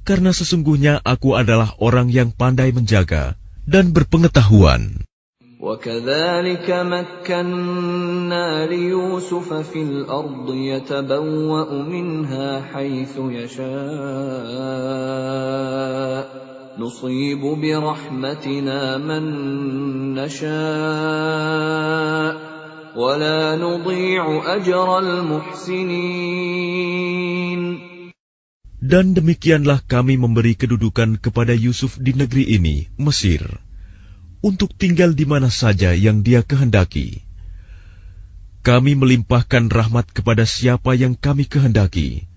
karena sesungguhnya aku adalah orang yang pandai menjaga dan berpengetahuan. وكذلك مكنا ليوسف في الأرض يتبوأ منها حيث يشاء نصيب برحمتنا من نشاء ولا نضيع أجر المحسنين. Dan demikianlah kami memberi kedudukan kepada Yusuf di negeri ini, Mesir, untuk tinggal di mana saja yang dia kehendaki. Kami melimpahkan rahmat kepada siapa yang kami kehendaki,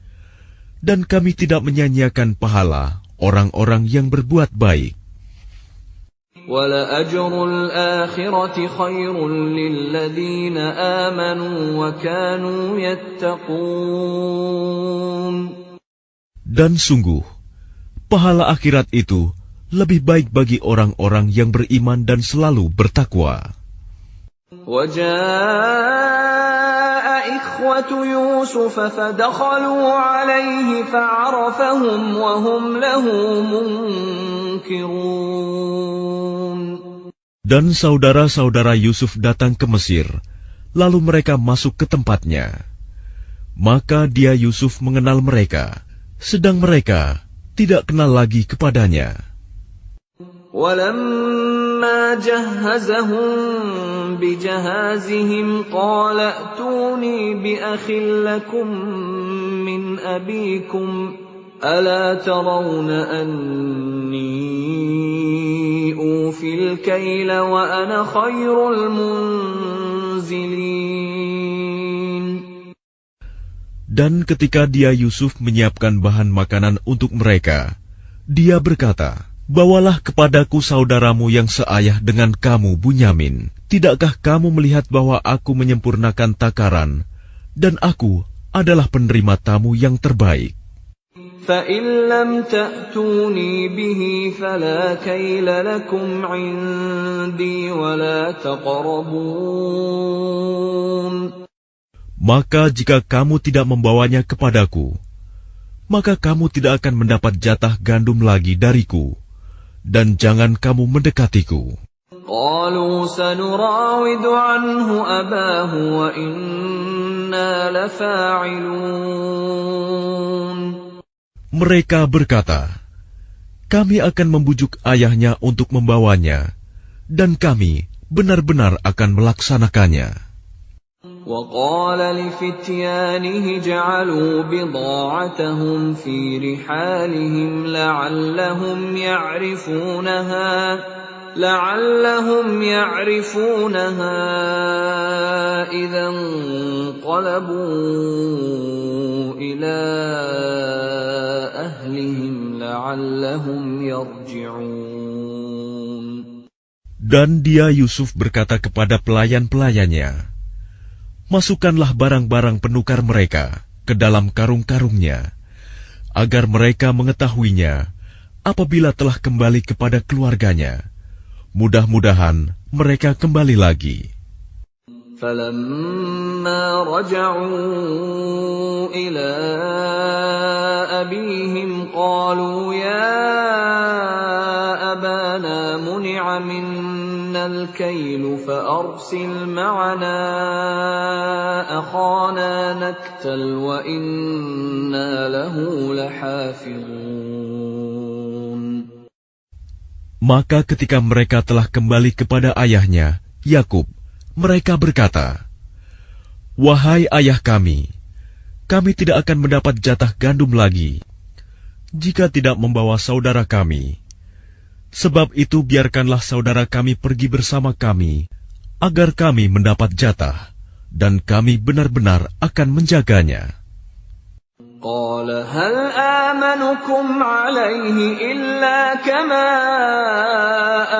dan kami tidak menyanyiakan pahala orang-orang yang berbuat baik. وَلَأَجْرُ الْآخِرَةِ خَيْرٌ لِلَّذِينَ آمَنُوا وَكَانُوا يَتَّقُونَ. Dan sungguh, pahala akhirat itu lebih baik bagi orang-orang yang beriman dan selalu bertakwa. وَجَاءَ إِخْوَةُ يُوسُفَ فَدَخَلُوا عَلَيْهِ فَعَرَفَهُمْ وَهُمْ لَهُ مُنكِرُونَ. Dan saudara-saudara Yusuf datang ke Mesir, lalu mereka masuk ke tempatnya. Maka dia Yusuf mengenal mereka, sedang mereka tidak kenal lagi kepadanya. وَلَمَّا جَهَّزَهُم بِجَهَازِهِمْ قَالَ ائْتُونِي بِأَخٍ لَّكُم مِّنْ أَبِيكُمْ أَلَا تَرَوْنَ أَنِّي أُوفِي الْكَيْلَ وَأَنَا خَيْرُ الْمُنزِلِينَ. Dan ketika dia Yusuf menyiapkan bahan makanan untuk mereka, dia berkata, bawalah kepadaku saudaramu yang seayah dengan kamu, Bunyamin. Tidakkah kamu melihat bahwa aku menyempurnakan takaran, dan aku adalah penerima tamu yang terbaik? فَإِن لَّمْ تَأْتُونِي بِهِ فَلَا كَيْلَ لَكُمْ عِندِي وَلَا تَقْرَبُونَ. Maka jika kamu tidak membawanya kepadaku, maka kamu tidak akan mendapat jatah gandum lagi dariku, dan jangan kamu mendekatiku. قَالُوا سَنُرَاوِدُ عَنْهُ أَبَاهُ وَإِنَّا لَفَاعِلُونَ. Mereka berkata, kami akan membujuk ayahnya untuk membawanya, dan kami benar-benar akan melaksanakannya. وَقَالَ لِفِتْيَانِهِ اجْعَلُوا بِضَاعَتَهُمْ فِي رِحَالِهِمْ لَعَلَّهُمْ يَعْرِفُونَهَا إِذَا انقَلَبُوا إِلَى أَهْلِهِمْ لَعَلَّهُمْ يَرْجِعُونَ. Dan dia Yusuf berkata kepada pelayan-pelayannya, masukkanlah barang-barang penukar mereka ke dalam karung-karungnya, agar mereka mengetahuinya apabila telah kembali kepada keluarganya. Mudah-mudahan mereka kembali lagi. فَلَمَّا رَجَعُوا إِلَى أَبِيهِمْ قَالُوا يَا أَبَانَا مُنِعَ مِنَّا الْكَيْلُ فَأَرْسِلْ مَعَنَا أَخَانَا نَكْتَلْ وَإِنَّا لَهُ لَحَافِظُونَ. Maka ketika mereka telah kembali kepada ayahnya, Yakub, mereka berkata, wahai ayah kami tidak akan mendapat jatah gandum lagi jika tidak membawa saudara kami. Sebab itu biarkanlah saudara kami pergi bersama kami, agar kami mendapat jatah, dan kami benar-benar akan menjaganya. قال هل آمنكم عليه إلا كما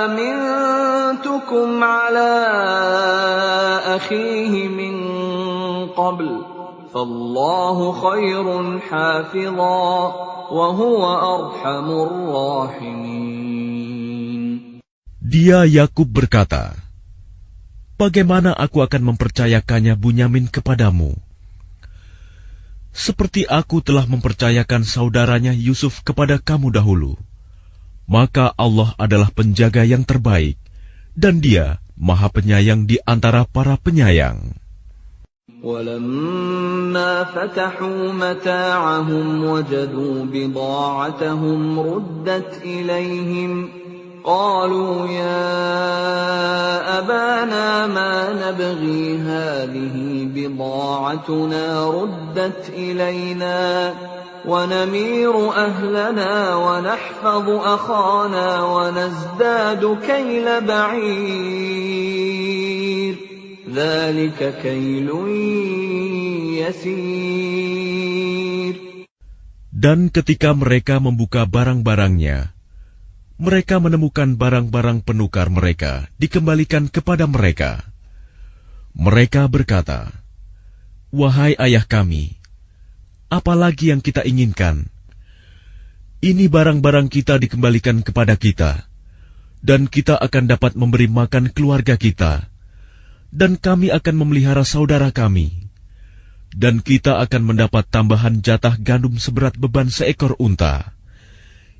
أمنتكم على أخيه من قبل فالله خير حافظا وهو أرحم الراحمين. Dia Yakub berkata, bagaimana aku akan mempercayakannya Bunyamin kepadamu? Seperti aku telah mempercayakan saudaranya Yusuf kepada kamu dahulu. Maka Allah adalah penjaga yang terbaik, dan Dia Maha Penyayang di antara para penyayang. وَلَمَّا فَتَحُوا مَتَاعَهُمْ وَجَدُوا بِضَاعَتَهُمْ رُدَّتْ إِلَيْهِمْ قَالُوا يَا أَبَانَا مَا نَبْغِي هَٰذِهِ بِضَاعَتُنَا رُدَّتْ إِلَيْنَا وَنَمِيرُ أَهْلَنَا وَنَحْفَظُ أَخَانَا وَنَزْدَادُ كَيْلَ بَعِيرٍ ذَلِكَ كَيْلٌ يَسِيرٌ. Dan ketika mereka membuka barang-barangnya, mereka menemukan barang-barang penukar mereka dikembalikan kepada mereka. Mereka berkata, wahai ayah kami, apalagi yang kita inginkan? Ini barang-barang kita dikembalikan kepada kita, dan kita akan dapat memberi makan keluarga kita, dan kami akan memelihara saudara kami, dan kita akan mendapat tambahan jatah gandum seberat beban seekor unta.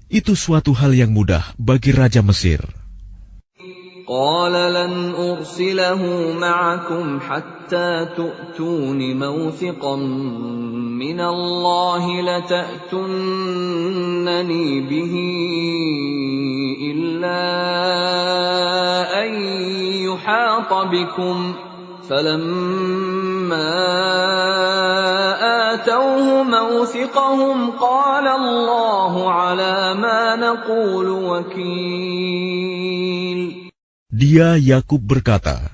Itu suatu hal yang mudah bagi Raja Mesir. قال لن أرسله معكم حتى تؤتون موثقا من الله لتأتونني به إلا أن يحاط بكم فلما آتوه موثقهم قال الله على ما نقول وكيل. Dia Yakub berkata,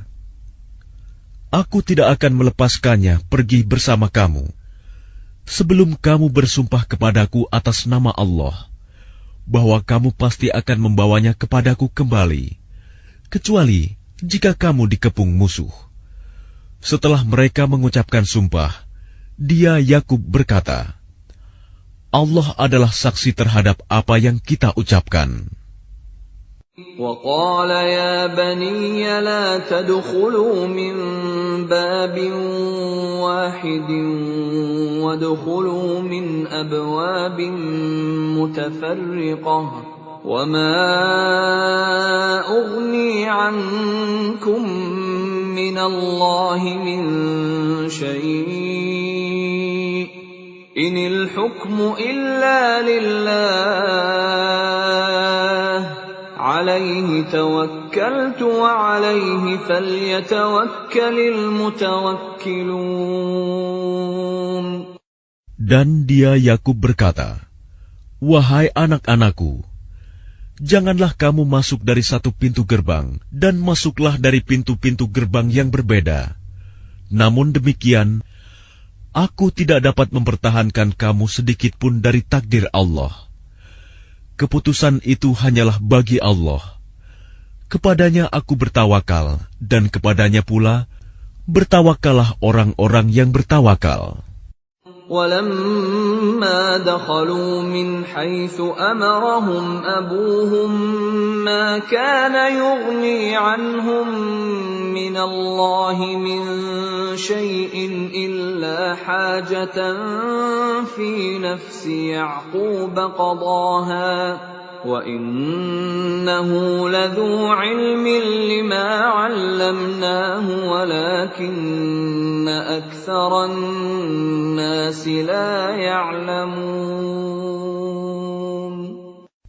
aku tidak akan melepaskannya pergi bersama kamu sebelum kamu bersumpah kepadaku atas nama Allah bahwa kamu pasti akan membawanya kepadaku kembali, kecuali jika kamu dikepung musuh. Setelah mereka mengucapkan sumpah, dia Yakub berkata, Allah adalah saksi terhadap apa yang kita ucapkan. وقال يا بني لا تدخلوا من باب واحد وادخلوا من أبواب متفرقة وما أغني عنكم من الله من شيء إن الحكم إلا لله عليه توكلت وعليه فليتوكل المتوكلون. Dan dia Yakub berkata, wahai anak-anakku, janganlah kamu masuk dari satu pintu gerbang dan masuklah dari pintu-pintu gerbang yang berbeda. Namun demikian, aku tidak dapat mempertahankan kamu sedikit pun dari takdir Allah. Keputusan itu hanyalah bagi Allah. Kepadanya aku bertawakal, dan kepadanya pula bertawakallah orang-orang yang bertawakal. وَلَمَّا دَخَلُوا مِنْ حَيْثُ أَمَرَهُمْ أَبُوهُمْ مَا كَانَ يُغْنِي عَنْهُمْ مِنَ اللَّهِ مِنْ شَيْءٍ إِلَّا حَاجَةً فِي نَفْسِ يَعْقُوبَ قَضَاهَا وَإِنَّهُ لَذُو عِلْمٍ لِمَا عَلَّمْنَاهُ وَلَكِنَّ أَكْثَرَ النَّاسِ لَا يَعْلَمُونَ.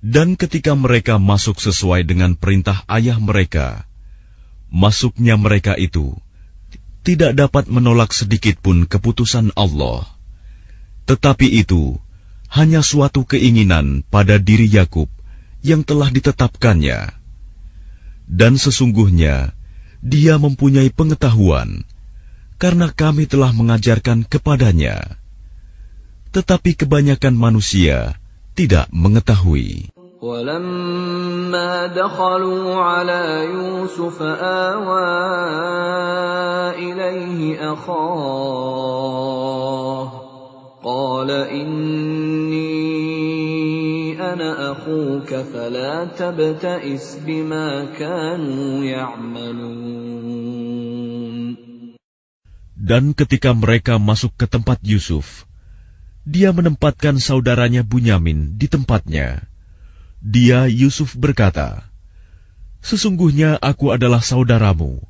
Dan ketika mereka masuk sesuai dengan perintah ayah mereka, masuknya mereka itu tidak dapat menolak sedikit pun keputusan Allah. Tetapi itu hanya suatu keinginan pada diri Yakub yang telah ditetapkannya. Dan sesungguhnya dia mempunyai pengetahuan, karena kami telah mengajarkan kepadanya. Tetapi kebanyakan manusia tidak mengetahui. ولما دخلوا على يوسف آوى إليه أخاه قال إني أنا أخوك فلا تبتئس بما كانوا يعملون. Dan ketika mereka masuk ke tempat Yusuf, dia menempatkan saudaranya Bunyamin di tempatnya. Dia, Yusuf, berkata, "Sesungguhnya aku adalah saudaramu.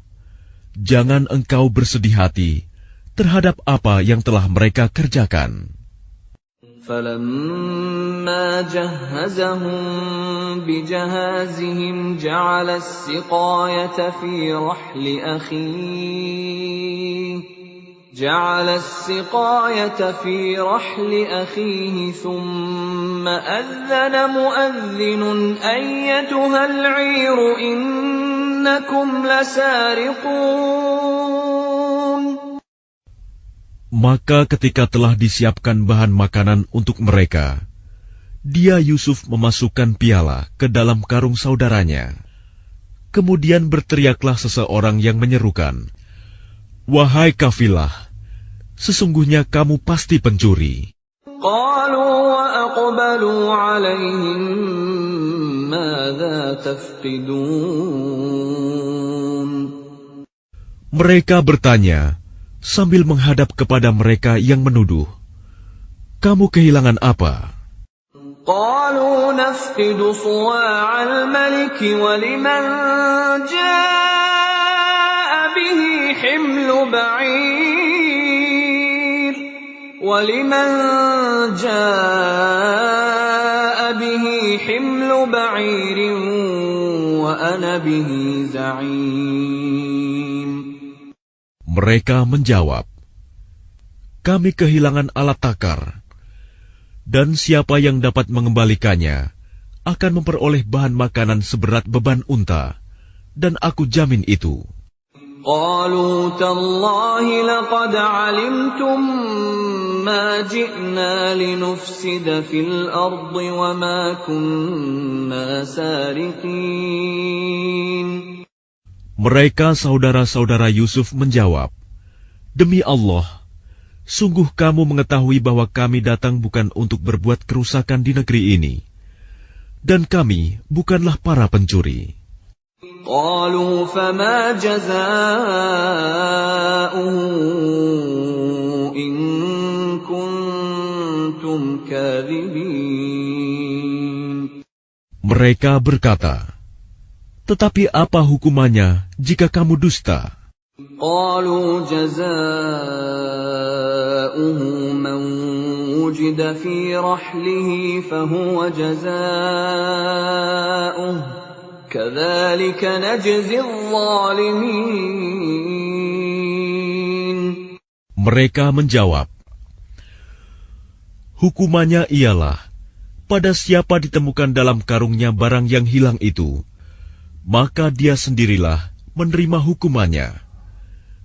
Jangan engkau bersedih hati terhadap apa yang telah mereka kerjakan." فَلَمَّا جَهَّزَهُم بِجَهَازِهِمْ جَعَلَ السِّقَايَةَ فِي رَحْلِ أَخِيهِ ثُمَّ أَذَّنَ مُؤَذِّنٌ أَيَّتُهَا الْعِيرُ إِنَّكُمْ لَسَارِقُونَ. Maka ketika telah disiapkan bahan makanan untuk mereka, dia Yusuf memasukkan piala ke dalam karung saudaranya. Kemudian berteriaklah seseorang yang menyerukan, "Wahai kafilah, sesungguhnya kamu pasti pencuri." قالوا وأقبلوا عليهم ماذا تفقدون. Mereka bertanya sambil menghadap kepada mereka yang menuduh, "Kamu kehilangan apa?" قالوا نفقد صواع الملك ولمن جاء به حمل بعير وأنا به زعيم. Mereka menjawab, "Kami kehilangan alat takar, dan siapa yang dapat mengembalikannya akan memperoleh bahan makanan seberat beban unta, dan aku jamin itu." قالوا تالله لقد علمتم ما جئنا لنفسد في الأرض وما كنا سارقين. Mereka saudara-saudara Yusuf menjawab, "Demi Allah, sungguh kamu mengetahui bahwa kami datang bukan untuk berbuat kerusakan di negeri ini, dan kami bukanlah para pencuri." قالوا فما جزاؤه إن كنتم كاذبين. Mereka berkata, "Tetapi apa hukumannya jika kamu dusta?" قالوا جزاؤه من وجد في رحله فهو جزاؤه كذلك نجزي الظالمين. Mereka menjawab, "Hukumannya ialah, pada siapa ditemukan dalam karungnya barang yang hilang itu, maka dia sendirilah menerima hukumannya.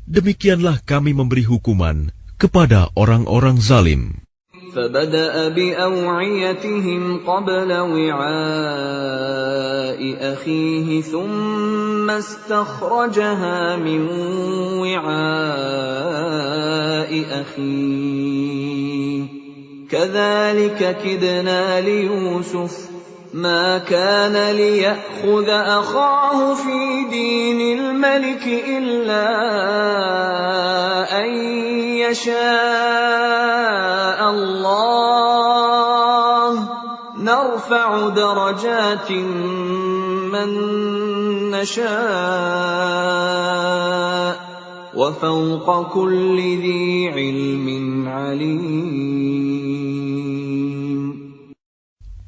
Demikianlah kami memberi hukuman kepada orang-orang zalim." فبدأ بأوعيتهم قبل وعاء أخيه ثم استخرجها من وعاء أخيه كذلك كدنا ليوسف ما كان ليأخذ أخاه في دين الملك إلا أن يشاء الله نرفع درجات من نشاء وفوق كل ذي علم عليم.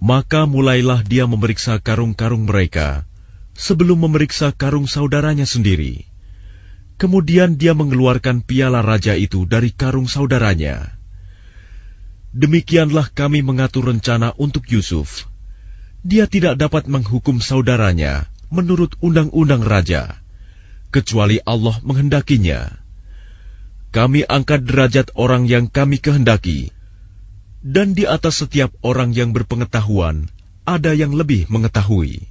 Maka mulailah dia memeriksa karung-karung mereka sebelum memeriksa karung saudaranya sendiri. Kemudian dia mengeluarkan piala raja itu dari karung saudaranya. Demikianlah kami mengatur rencana untuk Yusuf. Dia tidak dapat menghukum saudaranya menurut undang-undang raja, kecuali Allah menghendakinya. Kami angkat derajat orang yang kami kehendaki, dan di atas setiap orang yang berpengetahuan ada yang lebih mengetahui.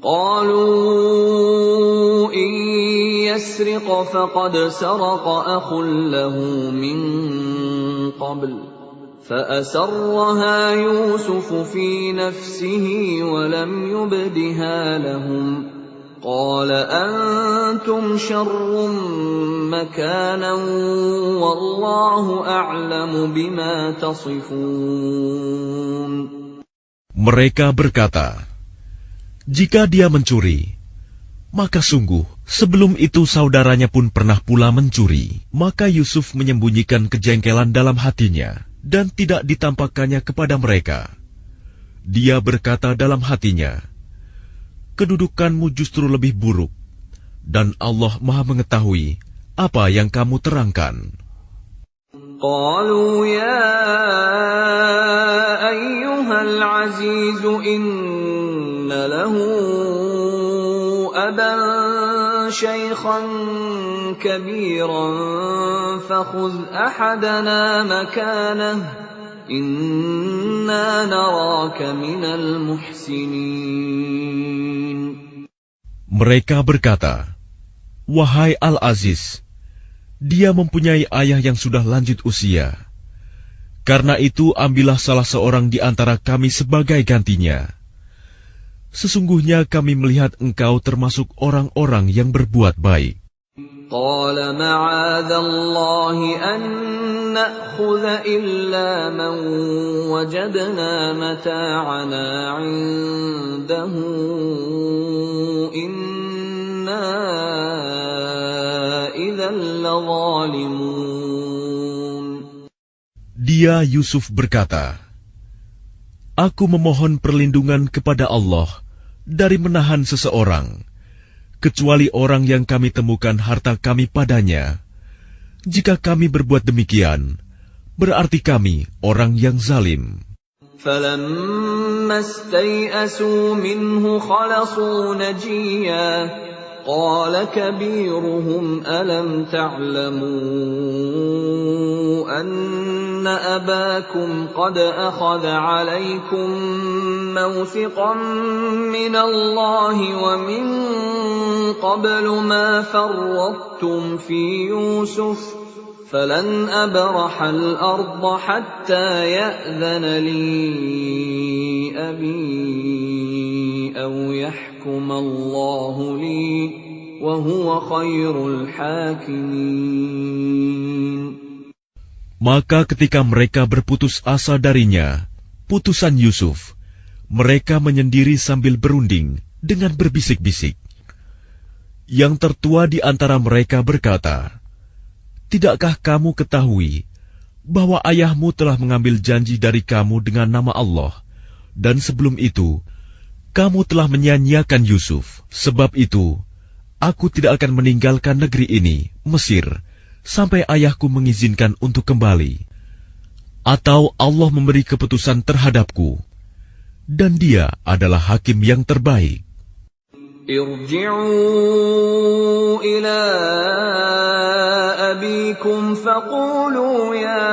قالوا إن يسرق فقد سرق أخ له من قبل فأسرها يوسف في نفسه ولم يبدها لهم قال أنتم شر مكانا والله أعلم بما تصفون. Mereka berkata, jika dia mencuri, maka sungguh sebelum itu saudaranya pun pernah pula mencuri. Maka Yusuf menyembunyikan kejengkelan dalam hatinya dan tidak ditampakkannya kepada mereka. Dia berkata dalam hatinya, kedudukanmu justru lebih buruk, dan Allah Maha mengetahui apa yang kamu terangkan. قالوا يا أيها العزيز إن له أبا شيخا كبيرا فخذ أحدنا مكانه إنا نراك من المحسنين. Mereka berkata, wahai Al-Aziz, dia mempunyai ayah yang sudah lanjut usia. Karena itu ambillah salah seorang di antara kami sebagai gantinya. Sesungguhnya kami melihat engkau termasuk orang-orang yang berbuat baik. قال معاذ الله أن نأخذ إلا من وجدنا متاعنا عنده إنا إذا لظالمون. Dia Yusuf berkata, aku memohon perlindungan kepada Allah dari menahan seseorang, kecuali orang yang kami temukan harta kami padanya. Jika kami berbuat demikian, berarti kami orang yang zalim. فَلَمَّا اسْتَيْأَسُوا مِنْهُ خَلَصُوا نَجِيًّا قَالَ كَبِيرُهُمْ أَلَمْ تَعْلَمُوا أَنَّ أَبَاكُمْ قَدْ أَخَذَ عَلَيْكُمْ مَوْثِقًا مِّنَ اللَّهِ وَمِن قَبْلُ مَا فَرَّطتُمْ فِي يُوسُفَ فَلَنْ أَبْرَحَ الْأَرْضَ حَتَّى يَأْذَنَ لِي أَبِي أَوْ يَحْكُمَ اللَّهُ لِي وَهُوَ خَيْرُ الْحَاكِمِينَ. Maka ketika mereka berputus asa darinya, putusan Yusuf, mereka menyendiri sambil berunding dengan berbisik-bisik. Yang tertua di antara mereka berkata, tidakkah kamu ketahui bahwa ayahmu telah mengambil janji dari kamu dengan nama Allah, dan sebelum itu, kamu telah menyia-nyiakan Yusuf. Sebab itu, aku tidak akan meninggalkan negeri ini, Mesir, sampai ayahku mengizinkan untuk kembali. Atau Allah memberi keputusan terhadapku, dan dia adalah hakim yang terbaik. ارجعوا إلى أبيكم فقولوا يا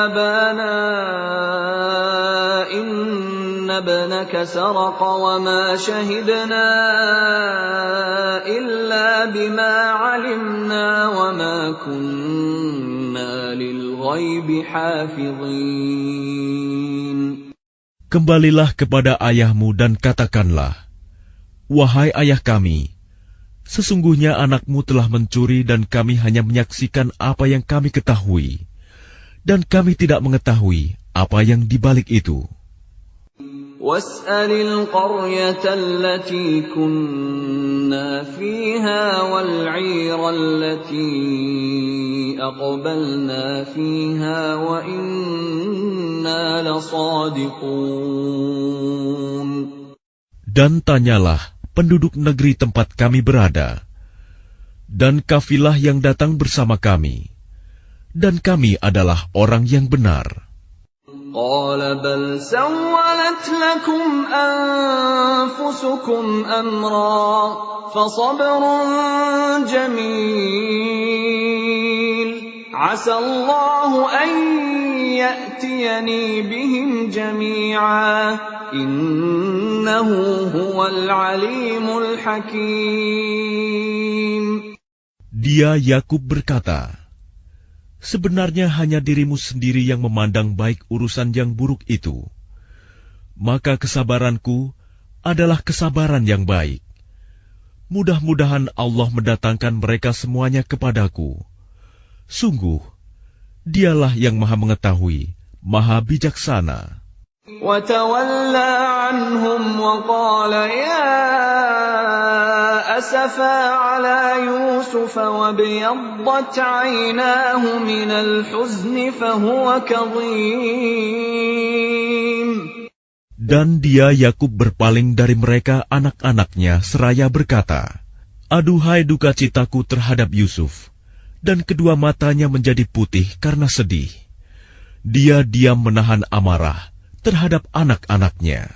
أبانا إن ابنك سرق وما شهدنا إلا بما علمنا وما كنا للغيب حافظين. Kembalilah kepada ayahmu dan katakanlah, wahai ayah kami, sesungguhnya anakmu telah mencuri dan kami hanya menyaksikan apa yang kami ketahui, dan kami tidak mengetahui apa yang dibalik itu. وَاسْأَلِ الْقَرْيَةَ الَّتِي كُنَّا فِيهَا وَالْعِيرَ الَّتِي أَقْبَلْنَا فِيهَا وَإِنَّا لَصَادِقُونَ. Dan tanyalah penduduk negeri tempat kami berada, dan kafilah yang datang bersama kami, dan kami adalah orang yang benar. قال بل سولت لكم أنفسكم أمرا فصبر جميل عسى الله أن يأتيني بهم جميعا إنه هو العليم الحكيم. Dia Yakub berkata, sebenarnya hanya dirimu sendiri yang memandang baik urusan yang buruk itu. Maka kesabaranku adalah kesabaran yang baik. Mudah-mudahan Allah mendatangkan mereka semuanya kepadaku. Sungguh, Dialah yang Maha Mengetahui, Maha Bijaksana. وتولى عنهم وقال يا أسفا على يوسف وابيضت عيناه من الحزن فهو كظيم. Dan dia Yakub berpaling dari mereka anak-anaknya seraya berkata, aduhai duka citaku terhadap Yusuf, dan kedua matanya menjadi putih karena sedih. Dia diam menahan amarah terhadap anak-anaknya.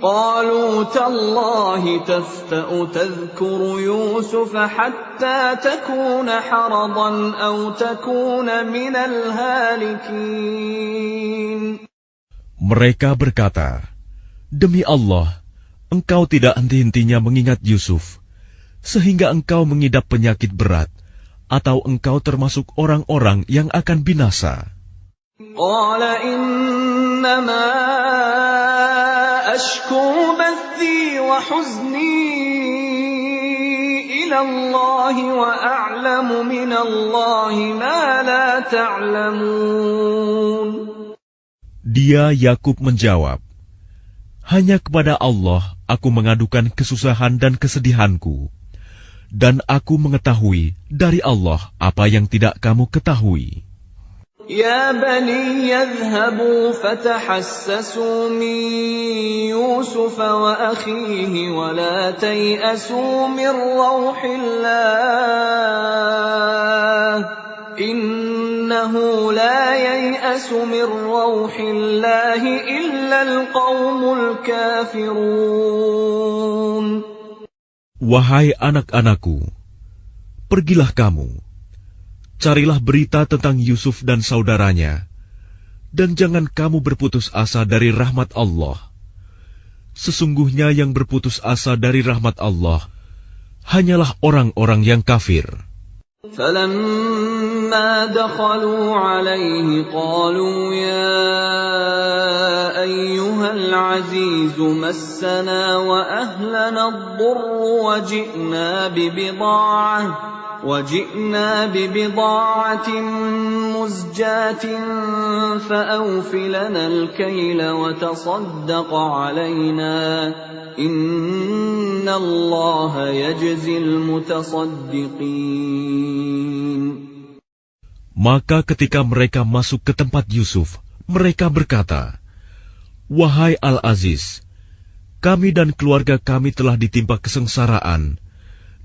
قالوا تالله تفتأ تذكر يوسف حتى تكون حرضا أو تكون من الهالكين. Mereka berkata, demi Allah, engkau tidak henti-hentinya mengingat Yusuf, sehingga engkau mengidap penyakit berat, atau engkau termasuk orang-orang yang akan binasa. قال إنما أشكو بثي وحزني إلى الله وأعلم من الله ما لا تعلمون. Dia Yakub menjawab, hanya kepada Allah aku mengadukan kesusahan dan kesedihanku, dan aku mengetahui dari Allah apa yang tidak kamu ketahui. يا بني يذهبوا فتحسسوا من يوسف وأخيه ولا تيأسوا من روح الله إنه لا ييأس من روح الله إلا القوم الكافرون. Wahai anak-anakku, pergilah kamu, carilah berita tentang Yusuf dan saudaranya, dan jangan kamu berputus asa dari rahmat Allah. Sesungguhnya yang berputus asa dari rahmat Allah hanyalah orang-orang yang kafir. فلما دخلوا عليه قالوا يا أيها العزيز مسنا وأهلنا الضر وجئنا ببضاعة مزجاة فأوف لنا الكيل وتصدق علينا إن الله يجزي المتصدقين. Maka ketika mereka masuk ke tempat Yusuf, mereka berkata, wahai Al-Aziz, kami dan keluarga kami telah ditimpa kesengsaraan,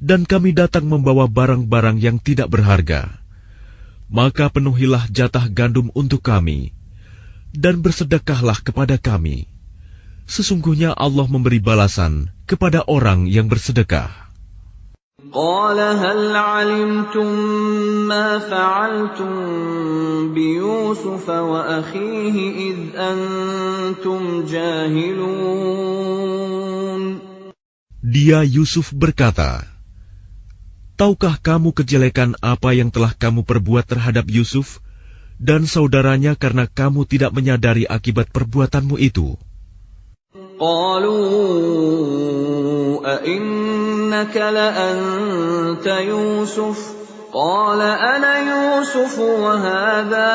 dan kami datang membawa barang-barang yang tidak berharga. Maka penuhilah jatah gandum untuk kami, dan bersedekahlah kepada kami. Sesungguhnya Allah memberi balasan kepada orang yang bersedekah. قال هل علمتم ما فعلتم بيوسف وأخيه إذ أنتم جاهلون. Dia Yusuf berkata, tahukah kamu kejelekan apa yang telah kamu perbuat terhadap Yusuf dan saudaranya karena kamu tidak menyadari akibat perbuatanmu itu? قالوا أئنك لأنت يوسف قال أنا يوسف وهذا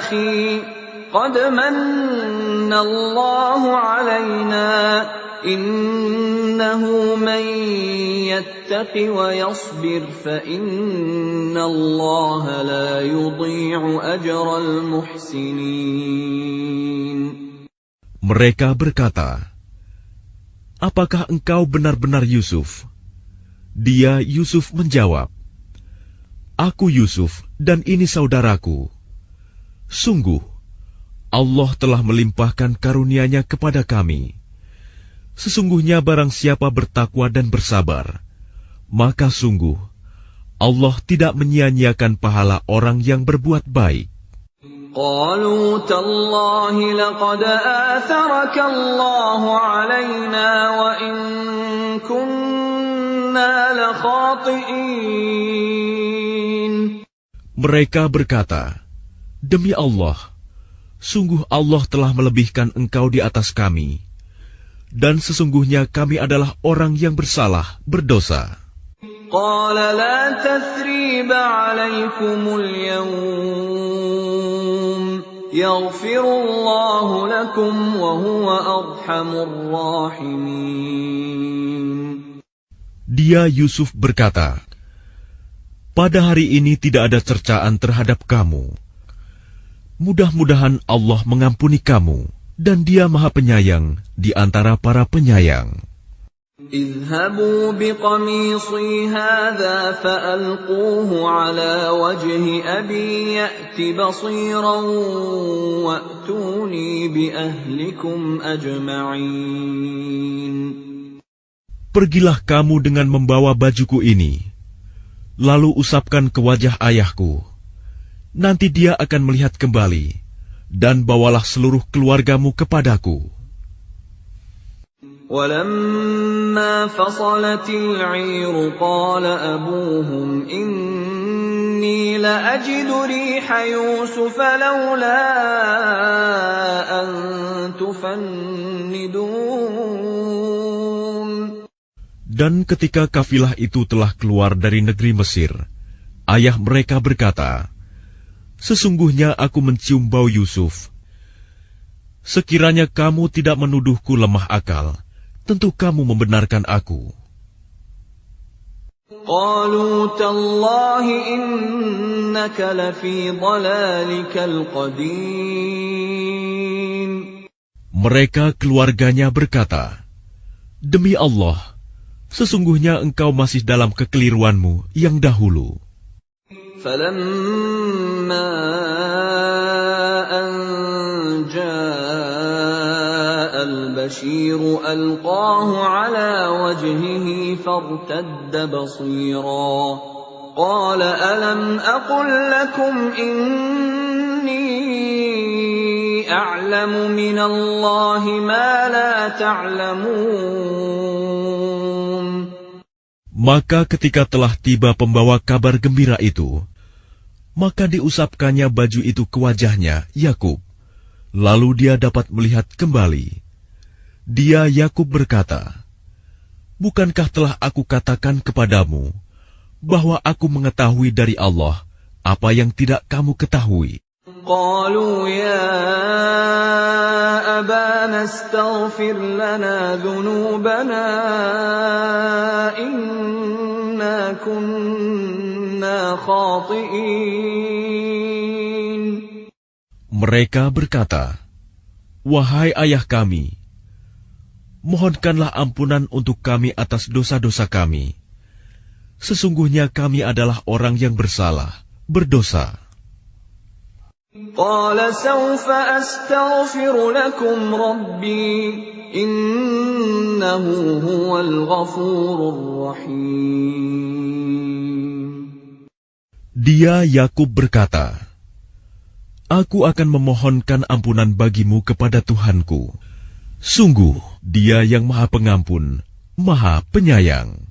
أخي قد من الله علينا إنه من يتق ويصبر فإن الله لا يضيع أجر المحسنين. Mereka berkata, apakah engkau benar-benar Yusuf? Dia Yusuf menjawab, aku Yusuf dan ini saudaraku. Sungguh, Allah telah melimpahkan karunia-Nya kepada kami. Sesungguhnya barang siapa bertakwa dan bersabar, maka sungguh Allah tidak menyia-nyiakan pahala orang yang berbuat baik. قالوا تالله لقد آثرك الله علينا وإن كنا لخاطئين. Mereka berkata, demi Allah, sungguh Allah telah melebihkan engkau di atas kami, dan sesungguhnya kami adalah orang yang bersalah, berdosa. قال لا تثريب عليكم اليوم يغفر الله لكم وهو أرحم الراحمين. Dia Yusuf berkata, pada hari ini tidak ada cercaan terhadap kamu. Mudah-mudahan Allah mengampuni kamu, dan Dia Maha Penyayang di antara para penyayang. اذهبوا بقميصي هذا فألقوه على وجه أبي يأت بصيرا وأتوني بأهلكم أجمعين. Pergilah kamu dengan membawa bajuku ini, lalu usapkan ke wajah ayahku. Nanti dia akan melihat kembali, dan bawalah seluruh keluargamu kepadaku. ولما فصلت العير قال أبوهم إني لأجد ريح يوسف لولا أن تفندون. Dan ketika kafilah itu telah keluar dari negeri Mesir, ayah mereka berkata, sesungguhnya aku mencium bau Yusuf. Sekiranya kamu tidak menuduhku lemah akal, tentu kamu membenarkan aku. قالوا تالله إنك لفي ضلالك القديم. Mereka keluarganya berkata, demi Allah, sesungguhnya engkau masih dalam kekeliruanmu yang dahulu. فلما أن جاء البشير ألقاه على وجهه فارتد بصيرا قال ألم أقل لكم إني أعلم من الله ما لا تعلمون. Maka ketika telah tiba pembawa kabar gembira itu, maka diusapkannya baju itu ke wajahnya, Yakub. Lalu dia dapat melihat kembali. Dia, Yakub, berkata, bukankah telah aku katakan kepadamu, bahwa aku mengetahui dari Allah apa yang tidak kamu ketahui? قالوا يا أبانا استغفر لنا ذنوبنا إنا كنا خاطئين. Mereka berkata, wahai ayah kami, mohonkanlah ampunan untuk kami atas dosa-dosa kami. Sesungguhnya kami adalah orang yang bersalah, berdosa. قال سوف أستغفر لكم ربي إنه هو الغفور الرحيم. Dia, Yakub, berkata, aku akan memohonkan ampunan bagimu kepada Tuhanku. Sungguh, Dia yang Maha Pengampun, Maha Penyayang.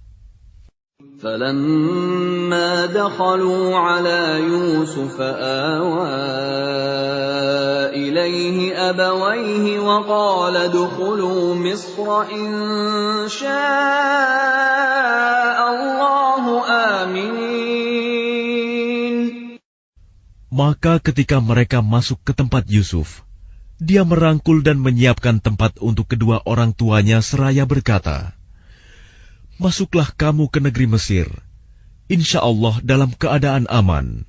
فلما دخلوا على يوسف آوى إليه أبويه وقال ادخلوا مصر إن شاء الله آمنين. Maka ketika mereka masuk ke tempat Yusuf, dia merangkul dan menyiapkan tempat untuk kedua orang tuanya seraya berkata, masuklah kamu ke negeri Mesir, insya Allah dalam keadaan aman.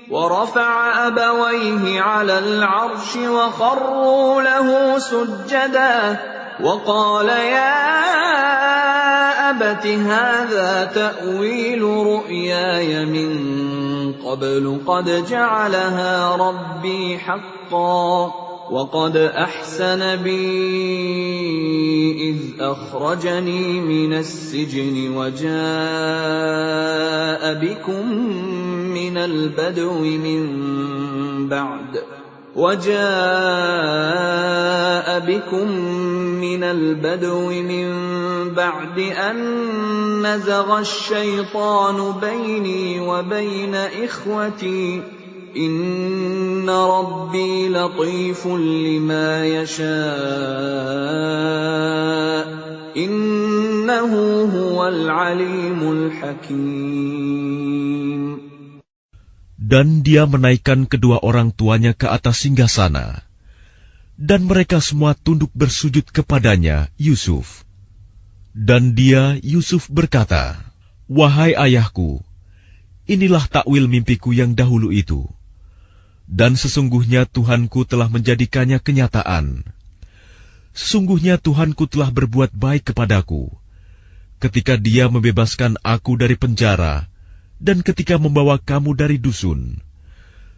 ورفع أبويه على العرش وخروا له سجدا وقال يا أبت هذا تأويل رؤياي من قبل قد جعلها ربي حقا وقد أحسن بي إذ أخرجني من السجن وجاء بكم من البدو من بعد أن نزغ الشيطان بيني وبين إخوتي إن ربي لطيف لما يشاء إنه هو العليم الحكيم. Dan dia menaikkan kedua orang tuanya ke atas singgasana, dan mereka semua tunduk bersujud kepadanya, Yusuf. Dan dia, Yusuf, berkata, "Wahai ayahku, inilah takwil mimpiku yang dahulu itu. Dan sesungguhnya Tuhanku telah menjadikannya kenyataan. Sesungguhnya Tuhanku telah berbuat baik kepadaku, ketika Dia membebaskan aku dari penjara, dan ketika membawa kamu dari dusun,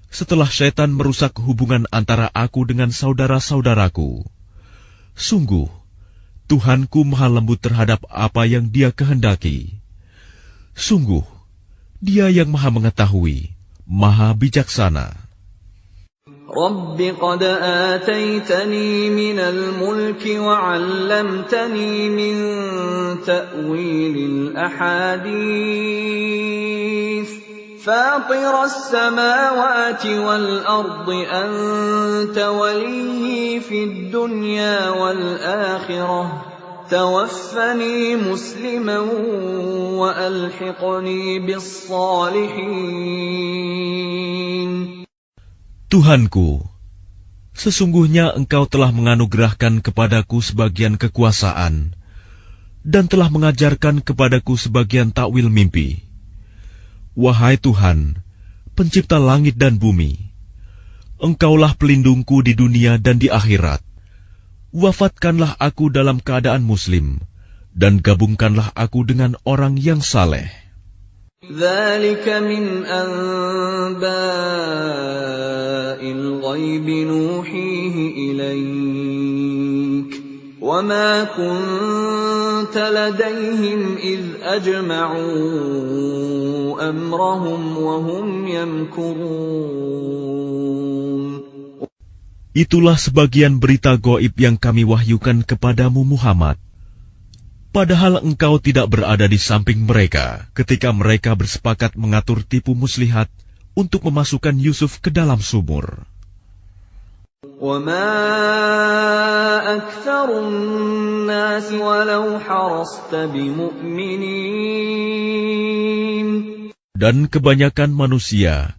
setelah syaitan merusak hubungan antara aku dengan saudara-saudaraku. Sungguh, Tuhanku maha lembut terhadap apa yang Dia kehendaki. Sungguh, Dia yang maha mengetahui, maha bijaksana." رب قد آتيتني من الملك وعلمتني من تأويل الأحاديث فاطر السماوات والأرض أنت ولي في الدنيا والآخرة توفني مسلما وألحقني بالصالحين. Tuhanku, sesungguhnya Engkau telah menganugerahkan kepadaku sebagian kekuasaan dan telah mengajarkan kepadaku sebagian takwil mimpi. Wahai Tuhan, pencipta langit dan bumi, Engkaulah pelindungku di dunia dan di akhirat. Wafatkanlah aku dalam keadaan muslim, dan gabungkanlah aku dengan orang yang saleh. ذلك من أنباء الغيب نوحيه إليك وما كنت لديهم إذ أجمعوا أمرهم وهم يمكرون. Itulah sebagian berita gaib yang kami wahyukan kepadamu Muhammad. Padahal engkau tidak berada di samping mereka ketika mereka bersepakat mengatur tipu muslihat untuk memasukkan Yusuf ke dalam sumur. وَمَا أَكْثَرُ النَّاسِ وَلَوْ حَرَصْتَ بِمُؤْمِنِينَ. Dan kebanyakan manusia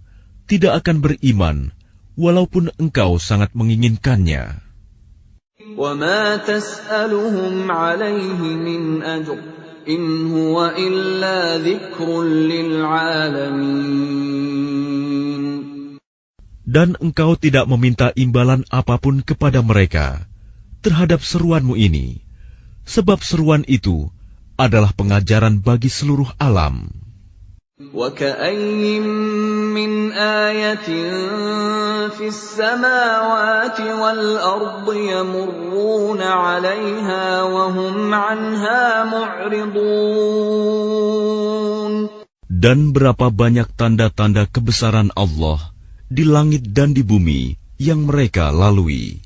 tidak akan beriman walaupun engkau sangat menginginkannya. وَمَا تَسْأَلُهُمْ عَلَيْهِ مِنْ أَجْرٍ إِنْ هُوَ إِلَّا ذِكْرٌ لِلْعَالَمِينَ. Dan engkau tidak meminta imbalan apapun kepada mereka terhadap seruanmu ini, sebab seruan itu adalah pengajaran bagi seluruh alam. وَكَأَيِّن مِّنْ آيَةٍ فِي السَّمَاوَاتِ وَالْأَرْضِ يَمُرُّونَ عَلَيْهَا وَهُمْ عَنْهَا مُعْرِضُونَ. Dan berapa banyak tanda-tanda kebesaran Allah di langit dan di bumi yang mereka lalui,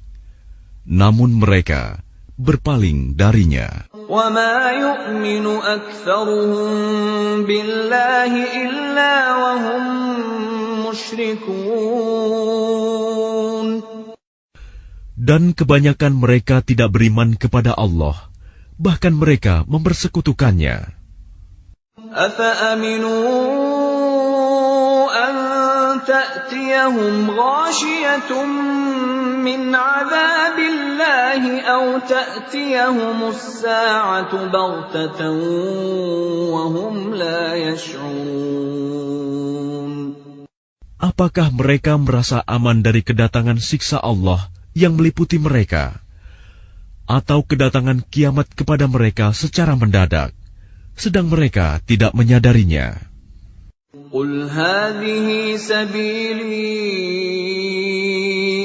namun mereka berpaling darinya. وَمَا يُؤْمِنُ أَكْثَرُهُم بِاللَّهِ إِلَّا وَهُم مُشْرِكُونَ. Dan kebanyakan mereka tidak beriman kepada Allah, bahkan mereka mempersekutukannya. أَفَأَمِنُوا أَن تَأْتِيَهُمْ غَاشِيَةٌ مِّنْ عَذَابِ اللَّهِ أَوْ تَأْتِيَهُمُ السَّاعَةُ بَغْتَةً وَهُمْ لَا يَشْعُرُونَ. Apakah mereka merasa aman dari kedatangan siksa Allah yang meliputi mereka, atau kedatangan kiamat kepada mereka secara mendadak, sedang mereka tidak menyadarinya? قل هذه سبيلي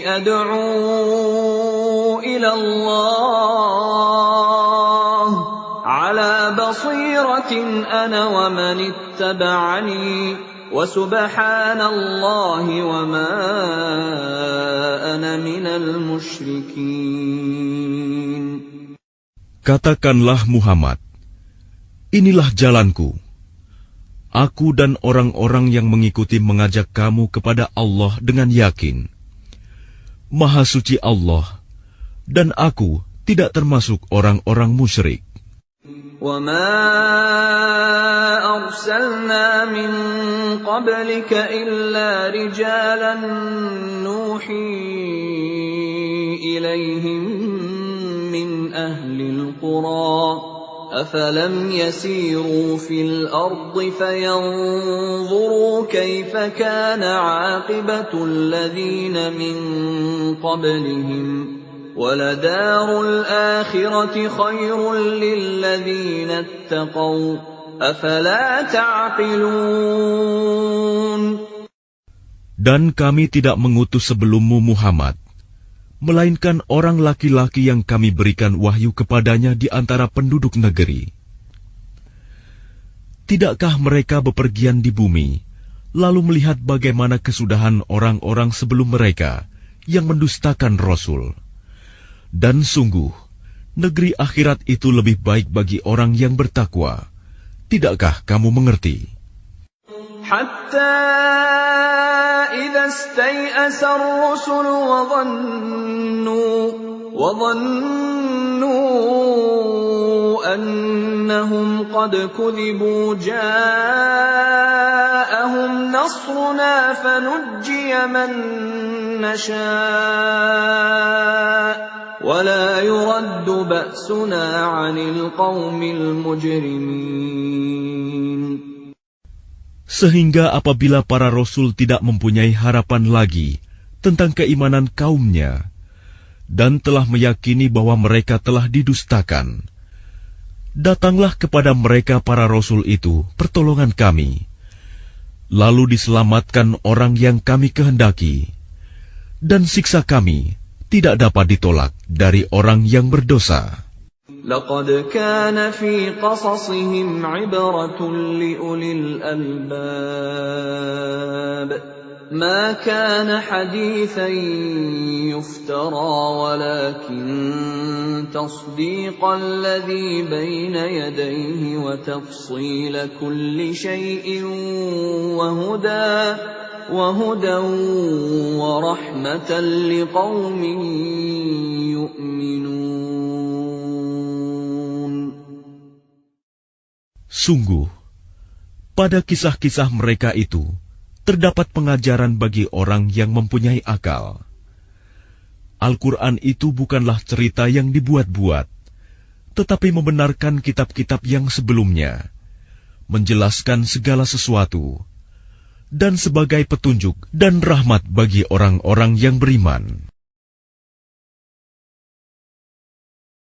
أدعو إلى الله على بصيرة أنا ومن اتبعني وسبحان الله وما أنا من المشركين. Katakanlah Muhammad, inilah jalanku. Aku dan orang-orang yang mengikuti mengajak kamu kepada Allah dengan yakin. Maha suci Allah, dan aku tidak termasuk orang-orang musyrik. وَمَا أَرْسَلْنَا مِن قَبْلِكَ إِلَّا رِجَالًا نُوحِي إِلَيْهِم مِّنْ أَهْلِ الْقُرَىٰ أَفَلَمْ يَسِيرُوا فِي الْأَرْضِ فَيَنظُرُوا كَيْفَ كَانَ عَاقِبَةُ الَّذِينَ مِن قَبْلِهِمْ وَلَدَارُ الْآخِرَةِ خَيْرٌ لِّلَّذِينَ اتَّقَوْا أَفَلَا تَعْقِلُونَ. Dan kami tidak mengutus sebelummu Muhammad, melainkan orang laki-laki yang kami berikan wahyu kepadanya di antara penduduk negeri. Tidakkah mereka bepergian di bumi, lalu melihat bagaimana kesudahan orang-orang sebelum mereka yang mendustakan Rasul? Dan sungguh, negeri akhirat itu lebih baik bagi orang yang bertakwa. Tidakkah kamu mengerti? حتى إذا استيأس الرسل وظنوا أنهم قد كذبوا جاءهم نصرنا فنجي من نشاء ولا يرد بأسنا عن القوم المجرمين. Sehingga apabila para rasul tidak mempunyai harapan lagi tentang keimanan kaumnya dan telah meyakini bahwa mereka telah didustakan, datanglah kepada mereka para rasul itu pertolongan kami, lalu diselamatkan orang yang kami kehendaki, dan siksa kami tidak dapat ditolak dari orang yang berdosa. لقد كان في قصصهم عبرة لأولي الألباب ما كان حديثا يفترى ولكن تصديق الذي بين يديه وتفصيل كل شيء وهدى ورحمة لقوم يؤمنون. Sungguh, pada kisah-kisah mereka itu terdapat pengajaran bagi orang yang mempunyai akal. Al-Quran itu bukanlah cerita yang dibuat-buat, tetapi membenarkan kitab-kitab yang sebelumnya, menjelaskan segala sesuatu, dan sebagai petunjuk dan rahmat bagi orang-orang yang beriman.